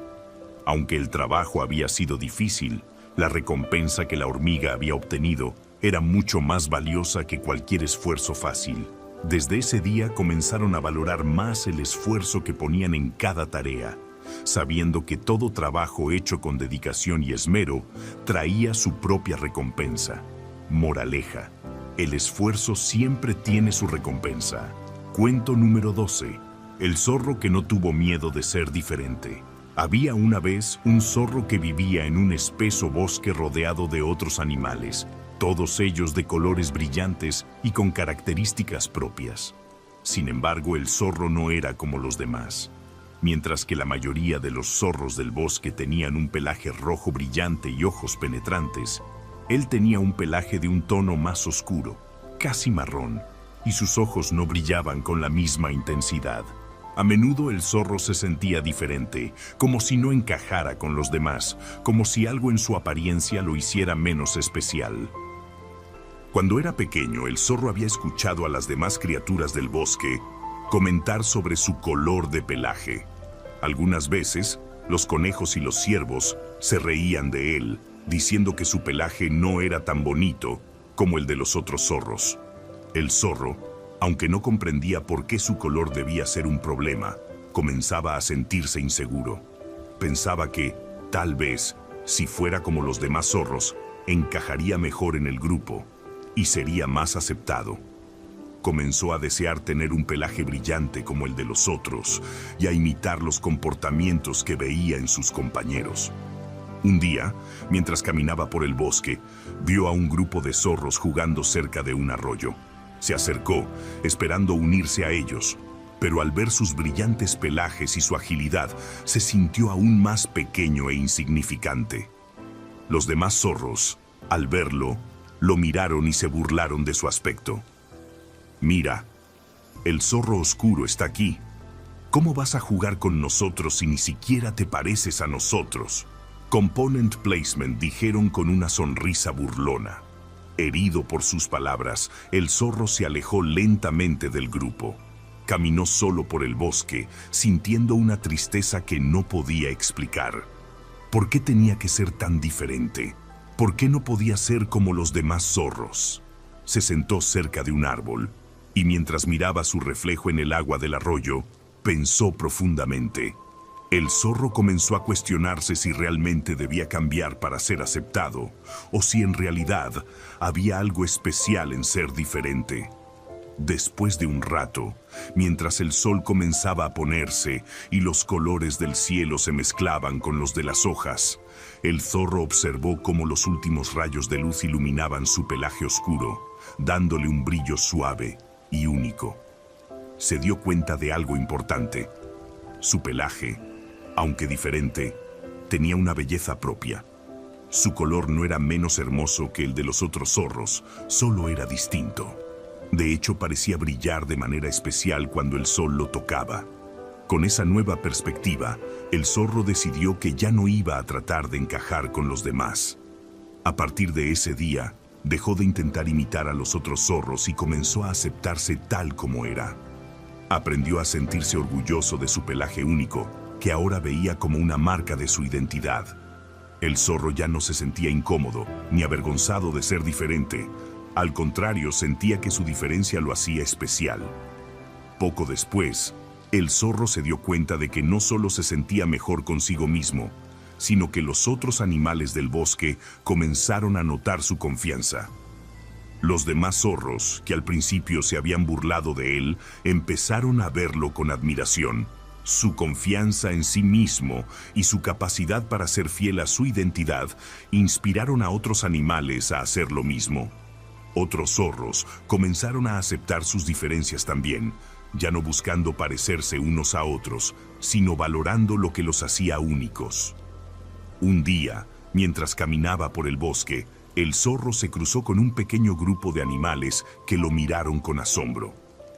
Aunque el trabajo había sido difícil, la recompensa que la hormiga había obtenido era mucho más valiosa que cualquier esfuerzo fácil. Desde ese día comenzaron a valorar más el esfuerzo que ponían en cada tarea, sabiendo que todo trabajo hecho con dedicación y esmero traía su propia recompensa. Moraleja: el esfuerzo siempre tiene su recompensa. Cuento número 12. El zorro que no tuvo miedo de ser diferente. Había una vez un zorro que vivía en un espeso bosque rodeado de otros animales, todos ellos de colores brillantes y con características propias. Sin embargo, el zorro no era como los demás. Mientras que la mayoría de los zorros del bosque tenían un pelaje rojo brillante y ojos penetrantes, él tenía un pelaje de un tono más oscuro, casi marrón, y sus ojos no brillaban con la misma intensidad. A menudo el zorro se sentía diferente, como si no encajara con los demás, como si algo en su apariencia lo hiciera menos especial. Cuando era pequeño, el zorro había escuchado a las demás criaturas del bosque comentar sobre su color de pelaje. Algunas veces, los conejos y los ciervos se reían de él, diciendo que su pelaje no era tan bonito como el de los otros zorros. El zorro, aunque no comprendía por qué su color debía ser un problema, comenzaba a sentirse inseguro. Pensaba que, tal vez, si fuera como los demás zorros, encajaría mejor en el grupo y sería más aceptado. Comenzó a desear tener un pelaje brillante como el de los otros y a imitar los comportamientos que veía en sus compañeros. Un día, mientras caminaba por el bosque, vio a un grupo de zorros jugando cerca de un arroyo. Se acercó, esperando unirse a ellos, pero al ver sus brillantes pelajes y su agilidad, se sintió aún más pequeño e insignificante. Los demás zorros, al verlo, lo miraron y se burlaron de su aspecto. «Mira, el zorro oscuro está aquí. ¿Cómo vas a jugar con nosotros si ni siquiera te pareces a nosotros?». Component Placement dijeron con una sonrisa burlona. Herido por sus palabras, el zorro se alejó lentamente del grupo. Caminó solo por el bosque, sintiendo una tristeza que no podía explicar. ¿Por qué tenía que ser tan diferente? ¿Por qué no podía ser como los demás zorros? Se sentó cerca de un árbol, y mientras miraba su reflejo en el agua del arroyo, pensó profundamente. El zorro comenzó a cuestionarse si realmente debía cambiar para ser aceptado, o si en realidad había algo especial en ser diferente. Después de un rato, mientras el sol comenzaba a ponerse y los colores del cielo se mezclaban con los de las hojas, el zorro observó cómo los últimos rayos de luz iluminaban su pelaje oscuro, dándole un brillo suave y único. Se dio cuenta de algo importante. Su pelaje, aunque diferente, tenía una belleza propia. Su color no era menos hermoso que el de los otros zorros, solo era distinto. De hecho, parecía brillar de manera especial cuando el sol lo tocaba. Con esa nueva perspectiva, el zorro decidió que ya no iba a tratar de encajar con los demás. A partir de ese día, dejó de intentar imitar a los otros zorros y comenzó a aceptarse tal como era. Aprendió a sentirse orgulloso de su pelaje único, que ahora veía como una marca de su identidad. El zorro ya no se sentía incómodo ni avergonzado de ser diferente. Al contrario, sentía que su diferencia lo hacía especial. Poco después, el zorro se dio cuenta de que no solo se sentía mejor consigo mismo, sino que los otros animales del bosque comenzaron a notar su confianza. Los demás zorros, que al principio se habían burlado de él, empezaron a verlo con admiración. Su confianza en sí mismo y su capacidad para ser fiel a su identidad inspiraron a otros animales a hacer lo mismo. Otros zorros comenzaron a aceptar sus diferencias también, ya no buscando parecerse unos a otros, sino valorando lo que los hacía únicos. Un día, mientras caminaba por el bosque, el zorro se cruzó con un pequeño grupo de animales que lo miraron con asombro.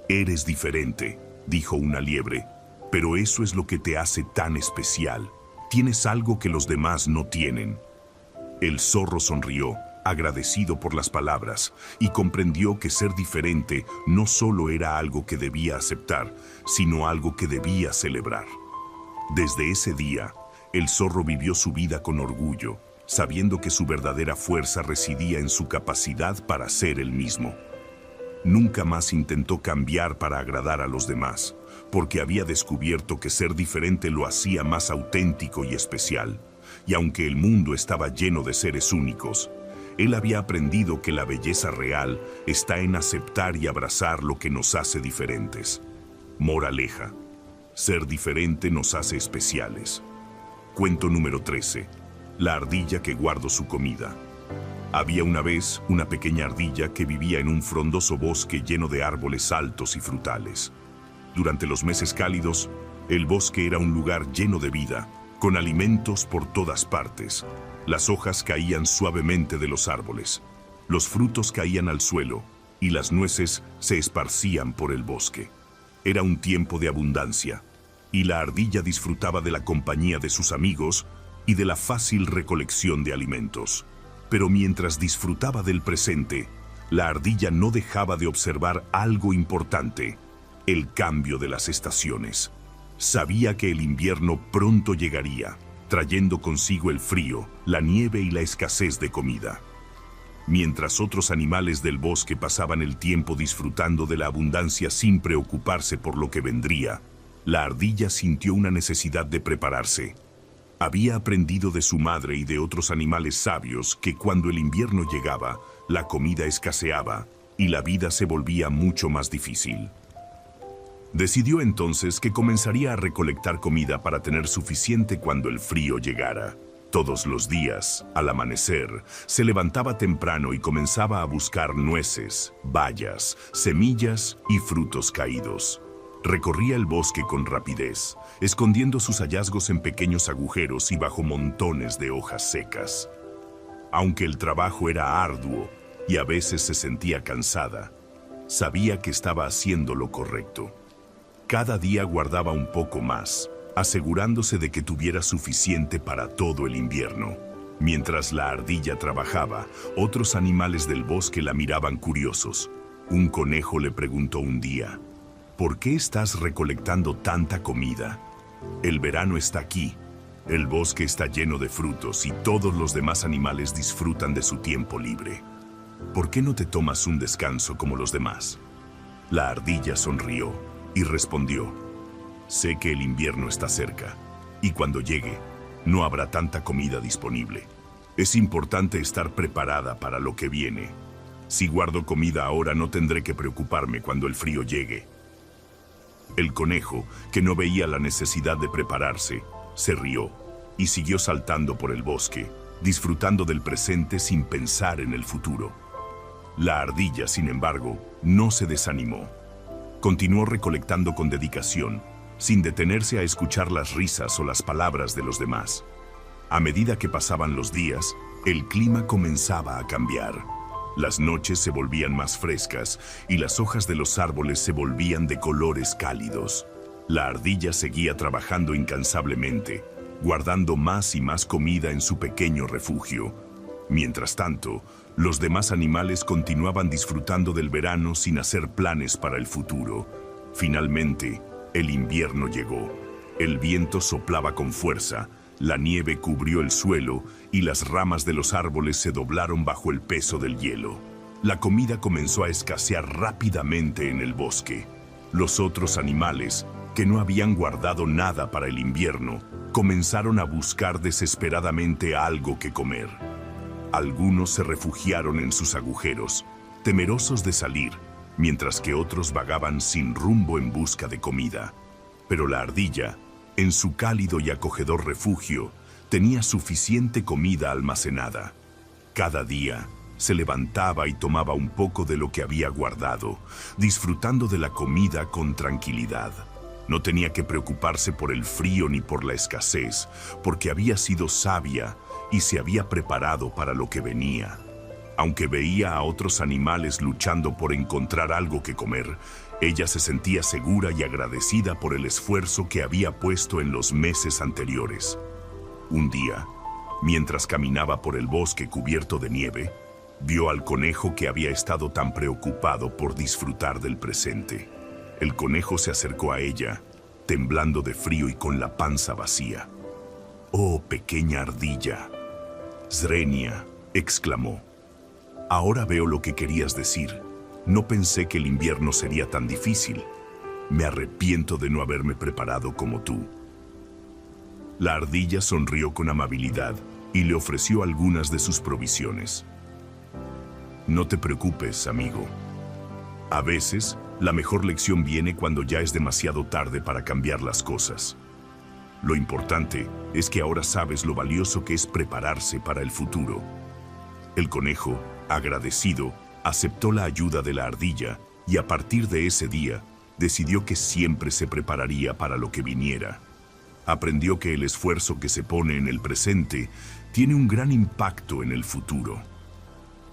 «Eres diferente», dijo una liebre. «Pero eso es lo que te hace tan especial. Tienes algo que los demás no tienen». El zorro sonrió, agradecido por las palabras, y comprendió que ser diferente no solo era algo que debía aceptar, sino algo que debía celebrar. Desde ese día, el zorro vivió su vida con orgullo, sabiendo que su verdadera fuerza residía en su capacidad para ser él mismo. Nunca más intentó cambiar para agradar a los demás, porque había descubierto que ser diferente lo hacía más auténtico y especial. Y aunque el mundo estaba lleno de seres únicos, él había aprendido que la belleza real está en aceptar y abrazar lo que nos hace diferentes. Moraleja: ser diferente nos hace especiales. Cuento número 13. La ardilla que guardó su comida. Había una vez una pequeña ardilla que vivía en un frondoso bosque lleno de árboles altos y frutales. Durante los meses cálidos, el bosque era un lugar lleno de vida, con alimentos por todas partes. Las hojas caían suavemente de los árboles, los frutos caían al suelo y las nueces se esparcían por el bosque. Era un tiempo de abundancia, y la ardilla disfrutaba de la compañía de sus amigos y de la fácil recolección de alimentos. Pero mientras disfrutaba del presente, la ardilla no dejaba de observar algo importante: el cambio de las estaciones. Sabía que el invierno pronto llegaría, trayendo consigo el frío, la nieve y la escasez de comida. Mientras otros animales del bosque pasaban el tiempo disfrutando de la abundancia sin preocuparse por lo que vendría, la ardilla sintió una necesidad de prepararse. Había aprendido de su madre y de otros animales sabios que cuando el invierno llegaba, la comida escaseaba y la vida se volvía mucho más difícil. Decidió entonces que comenzaría a recolectar comida para tener suficiente cuando el frío llegara. Todos los días, al amanecer, se levantaba temprano y comenzaba a buscar nueces, bayas, semillas y frutos caídos. Recorría el bosque con rapidez, escondiendo sus hallazgos en pequeños agujeros y bajo montones de hojas secas. Aunque el trabajo era arduo y a veces se sentía cansada, sabía que estaba haciendo lo correcto. Cada día guardaba un poco más, asegurándose de que tuviera suficiente para todo el invierno. Mientras la ardilla trabajaba, otros animales del bosque la miraban curiosos. Un conejo le preguntó un día: ¿por qué estás recolectando tanta comida? El verano está aquí, el bosque está lleno de frutos y todos los demás animales disfrutan de su tiempo libre. ¿Por qué no te tomas un descanso como los demás? La ardilla sonrió y respondió: sé que el invierno está cerca, y cuando llegue, no habrá tanta comida disponible. Es importante estar preparada para lo que viene. Si guardo comida ahora, no tendré que preocuparme cuando el frío llegue. El conejo, que no veía la necesidad de prepararse, se rió y siguió saltando por el bosque, disfrutando del presente sin pensar en el futuro. La ardilla, sin embargo, no se desanimó. Continuó recolectando con dedicación, sin detenerse a escuchar las risas o las palabras de los demás. A medida que pasaban los días, el clima comenzaba a cambiar. Las noches se volvían más frescas y las hojas de los árboles se volvían de colores cálidos. La ardilla seguía trabajando incansablemente, guardando más y más comida en su pequeño refugio. Mientras tanto, los demás animales continuaban disfrutando del verano sin hacer planes para el futuro. Finalmente, el invierno llegó. El viento soplaba con fuerza, la nieve cubrió el suelo y las ramas de los árboles se doblaron bajo el peso del hielo. La comida comenzó a escasear rápidamente en el bosque. Los otros animales, que no habían guardado nada para el invierno, comenzaron a buscar desesperadamente algo que comer. Algunos se refugiaron en sus agujeros, temerosos de salir, mientras que otros vagaban sin rumbo en busca de comida. Pero la ardilla, en su cálido y acogedor refugio, tenía suficiente comida almacenada. Cada día se levantaba y tomaba un poco de lo que había guardado, disfrutando de la comida con tranquilidad. No tenía que preocuparse por el frío ni por la escasez, porque había sido sabia y se había preparado para lo que venía. Aunque veía a otros animales luchando por encontrar algo que comer, ella se sentía segura y agradecida por el esfuerzo que había puesto en los meses anteriores. Un día, mientras caminaba por el bosque cubierto de nieve, vio al conejo que había estado tan preocupado por disfrutar del presente. El conejo se acercó a ella, temblando de frío y con la panza vacía. «Oh, pequeña ardilla», Zrenia exclamó. «Ahora veo lo que querías decir. No pensé que el invierno sería tan difícil. Me arrepiento de no haberme preparado como tú». La ardilla sonrió con amabilidad y le ofreció algunas de sus provisiones. «No te preocupes, amigo. A veces, la mejor lección viene cuando ya es demasiado tarde para cambiar las cosas». Lo importante es que ahora sabes lo valioso que es prepararse para el futuro. El conejo, agradecido, aceptó la ayuda de la ardilla y a partir de ese día decidió que siempre se prepararía para lo que viniera. Aprendió que el esfuerzo que se pone en el presente tiene un gran impacto en el futuro.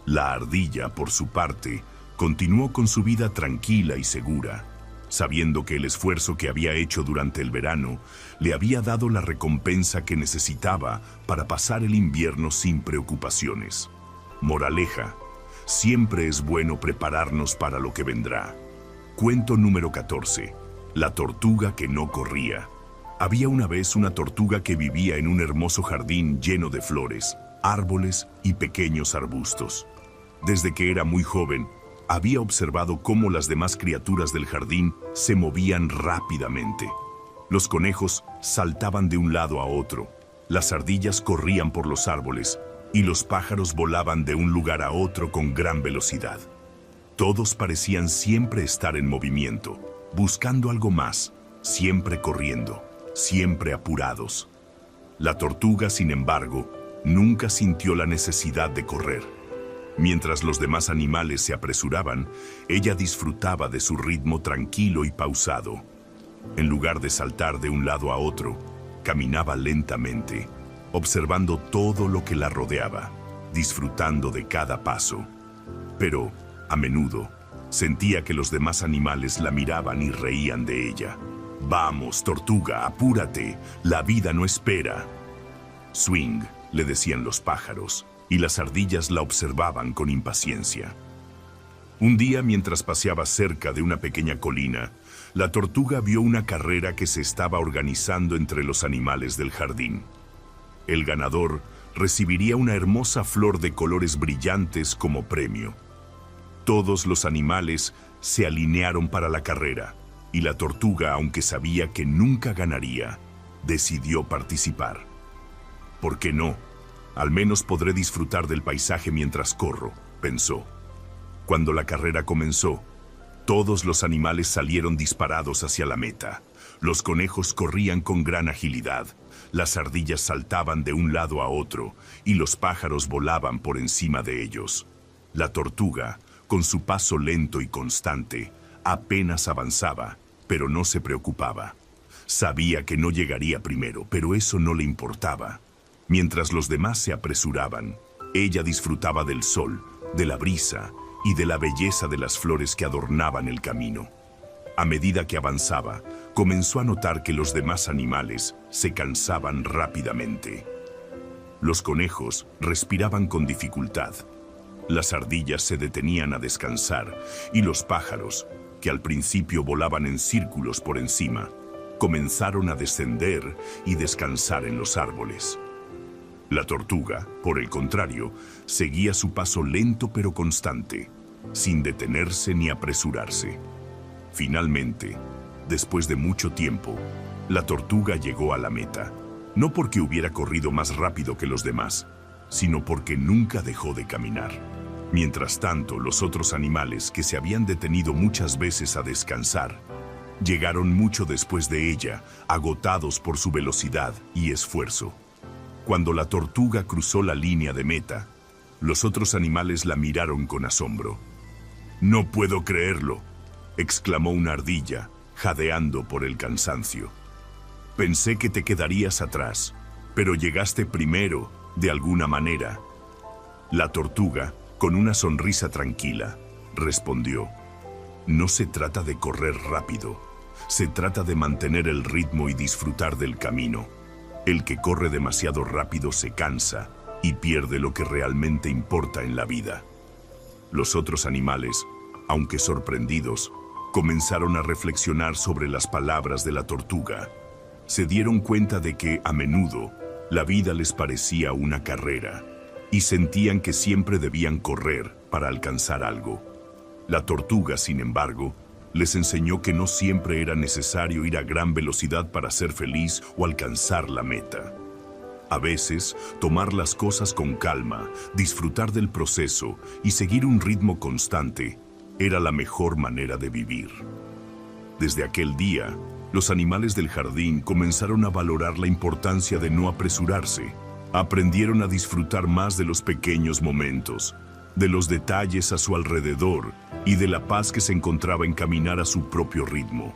La ardilla, por su parte, continuó con su vida tranquila y segura, sabiendo que el esfuerzo que había hecho durante el verano le había dado la recompensa que necesitaba para pasar el invierno sin preocupaciones. Moraleja: siempre es bueno prepararnos para lo que vendrá. Cuento número 14. La tortuga que no corría. Había una vez una tortuga que vivía en un hermoso jardín lleno de flores, árboles y pequeños arbustos. Desde que era muy joven, había observado cómo las demás criaturas del jardín se movían rápidamente. Los conejos saltaban de un lado a otro, las ardillas corrían por los árboles y los pájaros volaban de un lugar a otro con gran velocidad. Todos parecían siempre estar en movimiento, buscando algo más, siempre corriendo, siempre apurados. La tortuga, sin embargo, nunca sintió la necesidad de correr. Mientras los demás animales se apresuraban, ella disfrutaba de su ritmo tranquilo y pausado. En lugar de saltar de un lado a otro, caminaba lentamente, observando todo lo que la rodeaba, disfrutando de cada paso. Pero, a menudo, sentía que los demás animales la miraban y reían de ella. «Vamos, tortuga, apúrate, la vida no espera». «Swing», le decían los pájaros, y las ardillas la observaban con impaciencia. Un día, mientras paseaba cerca de una pequeña colina, la tortuga vio una carrera que se estaba organizando entre los animales del jardín. El ganador recibiría una hermosa flor de colores brillantes como premio. Todos los animales se alinearon para la carrera, y la tortuga, aunque sabía que nunca ganaría, decidió participar. «¿Por qué no? Al menos podré disfrutar del paisaje mientras corro», pensó. Cuando la carrera comenzó, todos los animales salieron disparados hacia la meta. Los conejos corrían con gran agilidad, las ardillas saltaban de un lado a otro y los pájaros volaban por encima de ellos. La tortuga, con su paso lento y constante, apenas avanzaba, pero no se preocupaba. Sabía que no llegaría primero, pero eso no le importaba. Mientras los demás se apresuraban, ella disfrutaba del sol, de la brisa y de la belleza de las flores que adornaban el camino. A medida que avanzaba, comenzó a notar que los demás animales se cansaban rápidamente. Los conejos respiraban con dificultad. Las ardillas se detenían a descansar y los pájaros, que al principio volaban en círculos por encima, comenzaron a descender y descansar en los árboles. La tortuga, por el contrario, seguía su paso lento pero constante, sin detenerse ni apresurarse. Finalmente, después de mucho tiempo, la tortuga llegó a la meta, no porque hubiera corrido más rápido que los demás, sino porque nunca dejó de caminar. Mientras tanto, los otros animales, que se habían detenido muchas veces a descansar, llegaron mucho después de ella, agotados por su velocidad y esfuerzo. Cuando la tortuga cruzó la línea de meta, los otros animales la miraron con asombro. «No puedo creerlo», exclamó una ardilla, jadeando por el cansancio. «Pensé que te quedarías atrás, pero llegaste primero, de alguna manera». La tortuga, con una sonrisa tranquila, respondió: «No se trata de correr rápido, se trata de mantener el ritmo y disfrutar del camino. El que corre demasiado rápido se cansa y pierde lo que realmente importa en la vida». Los otros animales, aunque sorprendidos, comenzaron a reflexionar sobre las palabras de la tortuga. Se dieron cuenta de que, a menudo, la vida les parecía una carrera, y sentían que siempre debían correr para alcanzar algo. La tortuga, sin embargo, les enseñó que no siempre era necesario ir a gran velocidad para ser feliz o alcanzar la meta. A veces, tomar las cosas con calma, disfrutar del proceso y seguir un ritmo constante era la mejor manera de vivir. Desde aquel día, Los animales del jardín comenzaron a valorar la importancia de no apresurarse. Aprendieron a disfrutar más de los pequeños momentos, de los detalles a su alrededor y de la paz que se encontraba en caminar a su propio ritmo.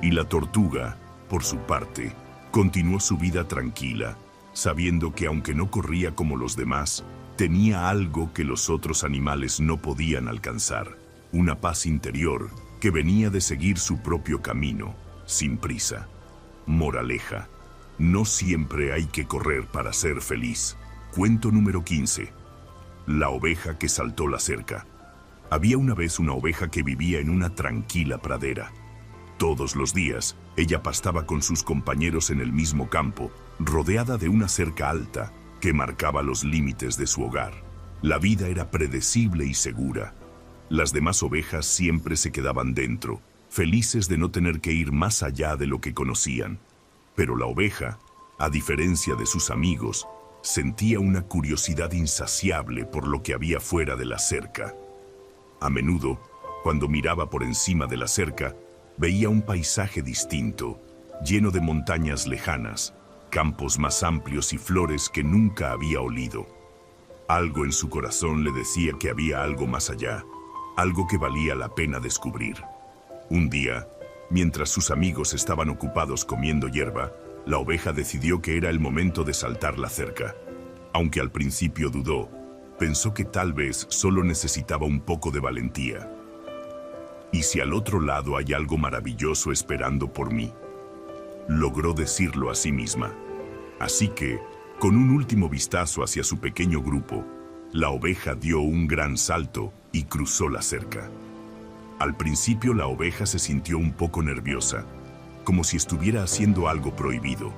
Y la tortuga, por su parte, continuó su vida tranquila, sabiendo que aunque no corría como los demás, tenía algo que los otros animales no podían alcanzar, una paz interior que venía de seguir su propio camino, sin prisa. Moraleja: no siempre hay que correr para ser feliz. Cuento número 15. La oveja que saltó la cerca. Había una vez una oveja que vivía en una tranquila pradera. Todos los días, ella pastaba con sus compañeros en el mismo campo, rodeada de una cerca alta que marcaba los límites de su hogar. La vida era predecible y segura. Las demás ovejas siempre se quedaban dentro, felices de no tener que ir más allá de lo que conocían. Pero la oveja, a diferencia de sus amigos, sentía una curiosidad insaciable por lo que había fuera de la cerca. A menudo, cuando miraba por encima de la cerca, veía un paisaje distinto, lleno de montañas lejanas, campos más amplios y flores que nunca había olido. Algo en su corazón le decía que había algo más allá, algo que valía la pena descubrir. Un día, mientras sus amigos estaban ocupados comiendo hierba, la oveja decidió que era el momento de saltar la cerca. Aunque al principio dudó, pensó que tal vez solo necesitaba un poco de valentía. ¿Y si al otro lado hay algo maravilloso esperando por mí? Logró decirlo a sí misma. Así que, con un último vistazo hacia su pequeño grupo, la oveja dio un gran salto y cruzó la cerca. Al principio la oveja se sintió un poco nerviosa, como si estuviera haciendo algo prohibido.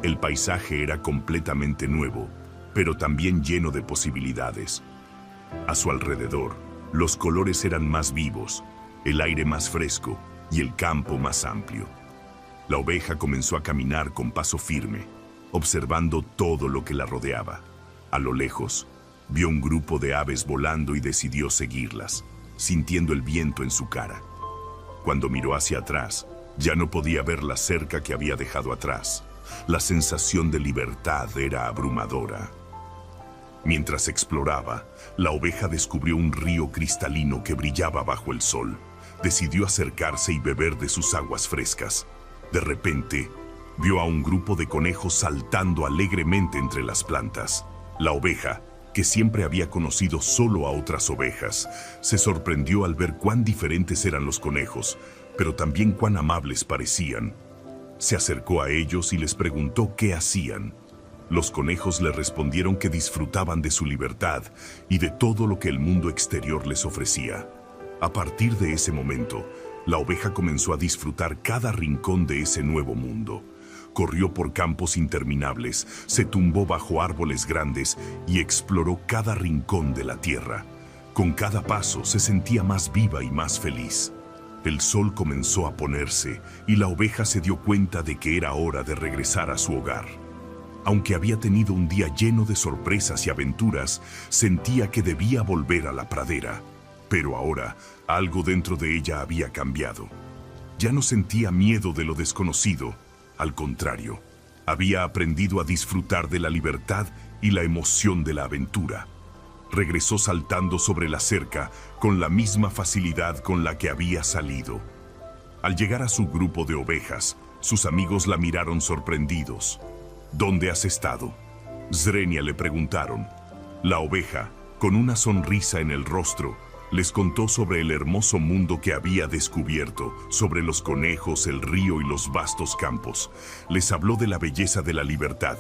El paisaje era completamente nuevo, pero también lleno de posibilidades. A su alrededor, los colores eran más vivos, el aire más fresco y el campo más amplio. La oveja comenzó a caminar con paso firme, observando todo lo que la rodeaba. A lo lejos, vio un grupo de aves volando y decidió seguirlas, sintiendo el viento en su cara. Cuando miró hacia atrás, ya no podía ver la cerca que había dejado atrás. La sensación de libertad era abrumadora. Mientras exploraba, la oveja descubrió un río cristalino que brillaba bajo el sol. Decidió acercarse y beber de sus aguas frescas. De repente, vio a un grupo de conejos saltando alegremente entre las plantas. La oveja, que siempre había conocido solo a otras ovejas, se sorprendió al ver cuán diferentes eran los conejos, pero también cuán amables parecían. Se acercó a ellos y les preguntó qué hacían. Los conejos le respondieron que disfrutaban de su libertad y de todo lo que el mundo exterior les ofrecía. A partir de ese momento, la oveja comenzó a disfrutar cada rincón de ese nuevo mundo. Corrió por campos interminables, se tumbó bajo árboles grandes y exploró cada rincón de la tierra. Con cada paso se sentía más viva y más feliz. El sol comenzó a ponerse y la oveja se dio cuenta de que era hora de regresar a su hogar. Aunque había tenido un día lleno de sorpresas y aventuras, sentía que debía volver a la pradera. Pero ahora, algo dentro de ella había cambiado. Ya no sentía miedo de lo desconocido. Al contrario, había aprendido a disfrutar de la libertad y la emoción de la aventura. Regresó saltando sobre la cerca con la misma facilidad con la que había salido. Al llegar a su grupo de ovejas, sus amigos la miraron sorprendidos. ¿Dónde has estado?, Zrenia le preguntaron. La oveja, con una sonrisa en el rostro, les contó sobre el hermoso mundo que había descubierto, sobre los conejos, el río y los vastos campos. Les habló de la belleza de la libertad,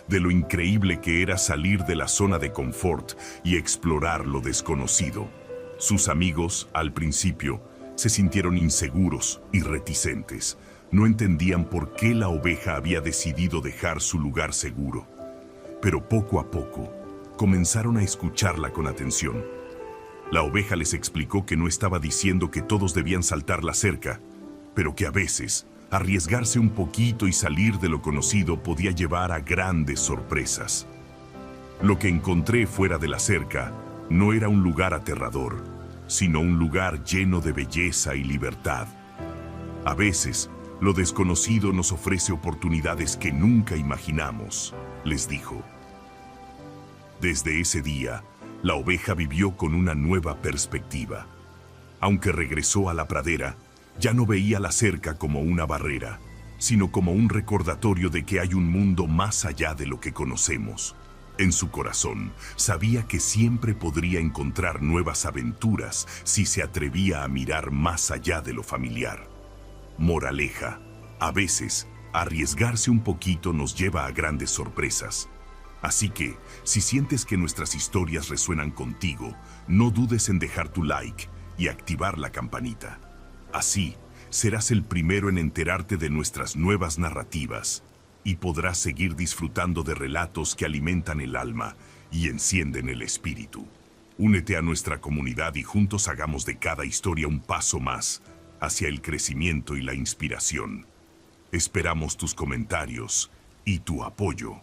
de lo increíble que era salir de la zona de confort y explorar lo desconocido. Sus amigos, al principio, se sintieron inseguros y reticentes. No entendían por qué la oveja había decidido dejar su lugar seguro. Pero poco a poco, comenzaron a escucharla con atención. La oveja les explicó que no estaba diciendo que todos debían saltar la cerca, pero que a veces, arriesgarse un poquito y salir de lo conocido podía llevar a grandes sorpresas. Lo que encontré fuera de la cerca no era un lugar aterrador, sino un lugar lleno de belleza y libertad. A veces, Lo desconocido nos ofrece oportunidades que nunca imaginamos, les dijo. Desde ese día, la oveja vivió con una nueva perspectiva. Aunque regresó a la pradera, ya no veía la cerca como una barrera, sino como un recordatorio de que hay un mundo más allá de lo que conocemos. En su corazón, sabía que siempre podría encontrar nuevas aventuras si se atrevía a mirar más allá de lo familiar. Moraleja: a veces, arriesgarse un poquito nos lleva a grandes sorpresas. Así que, si sientes que nuestras historias resuenan contigo, no dudes en dejar tu like y activar la campanita. Así, serás el primero en enterarte de nuestras nuevas narrativas y podrás seguir disfrutando de relatos que alimentan el alma y encienden el espíritu. Únete a nuestra comunidad y juntos hagamos de cada historia un paso más hacia el crecimiento y la inspiración. Esperamos tus comentarios y tu apoyo.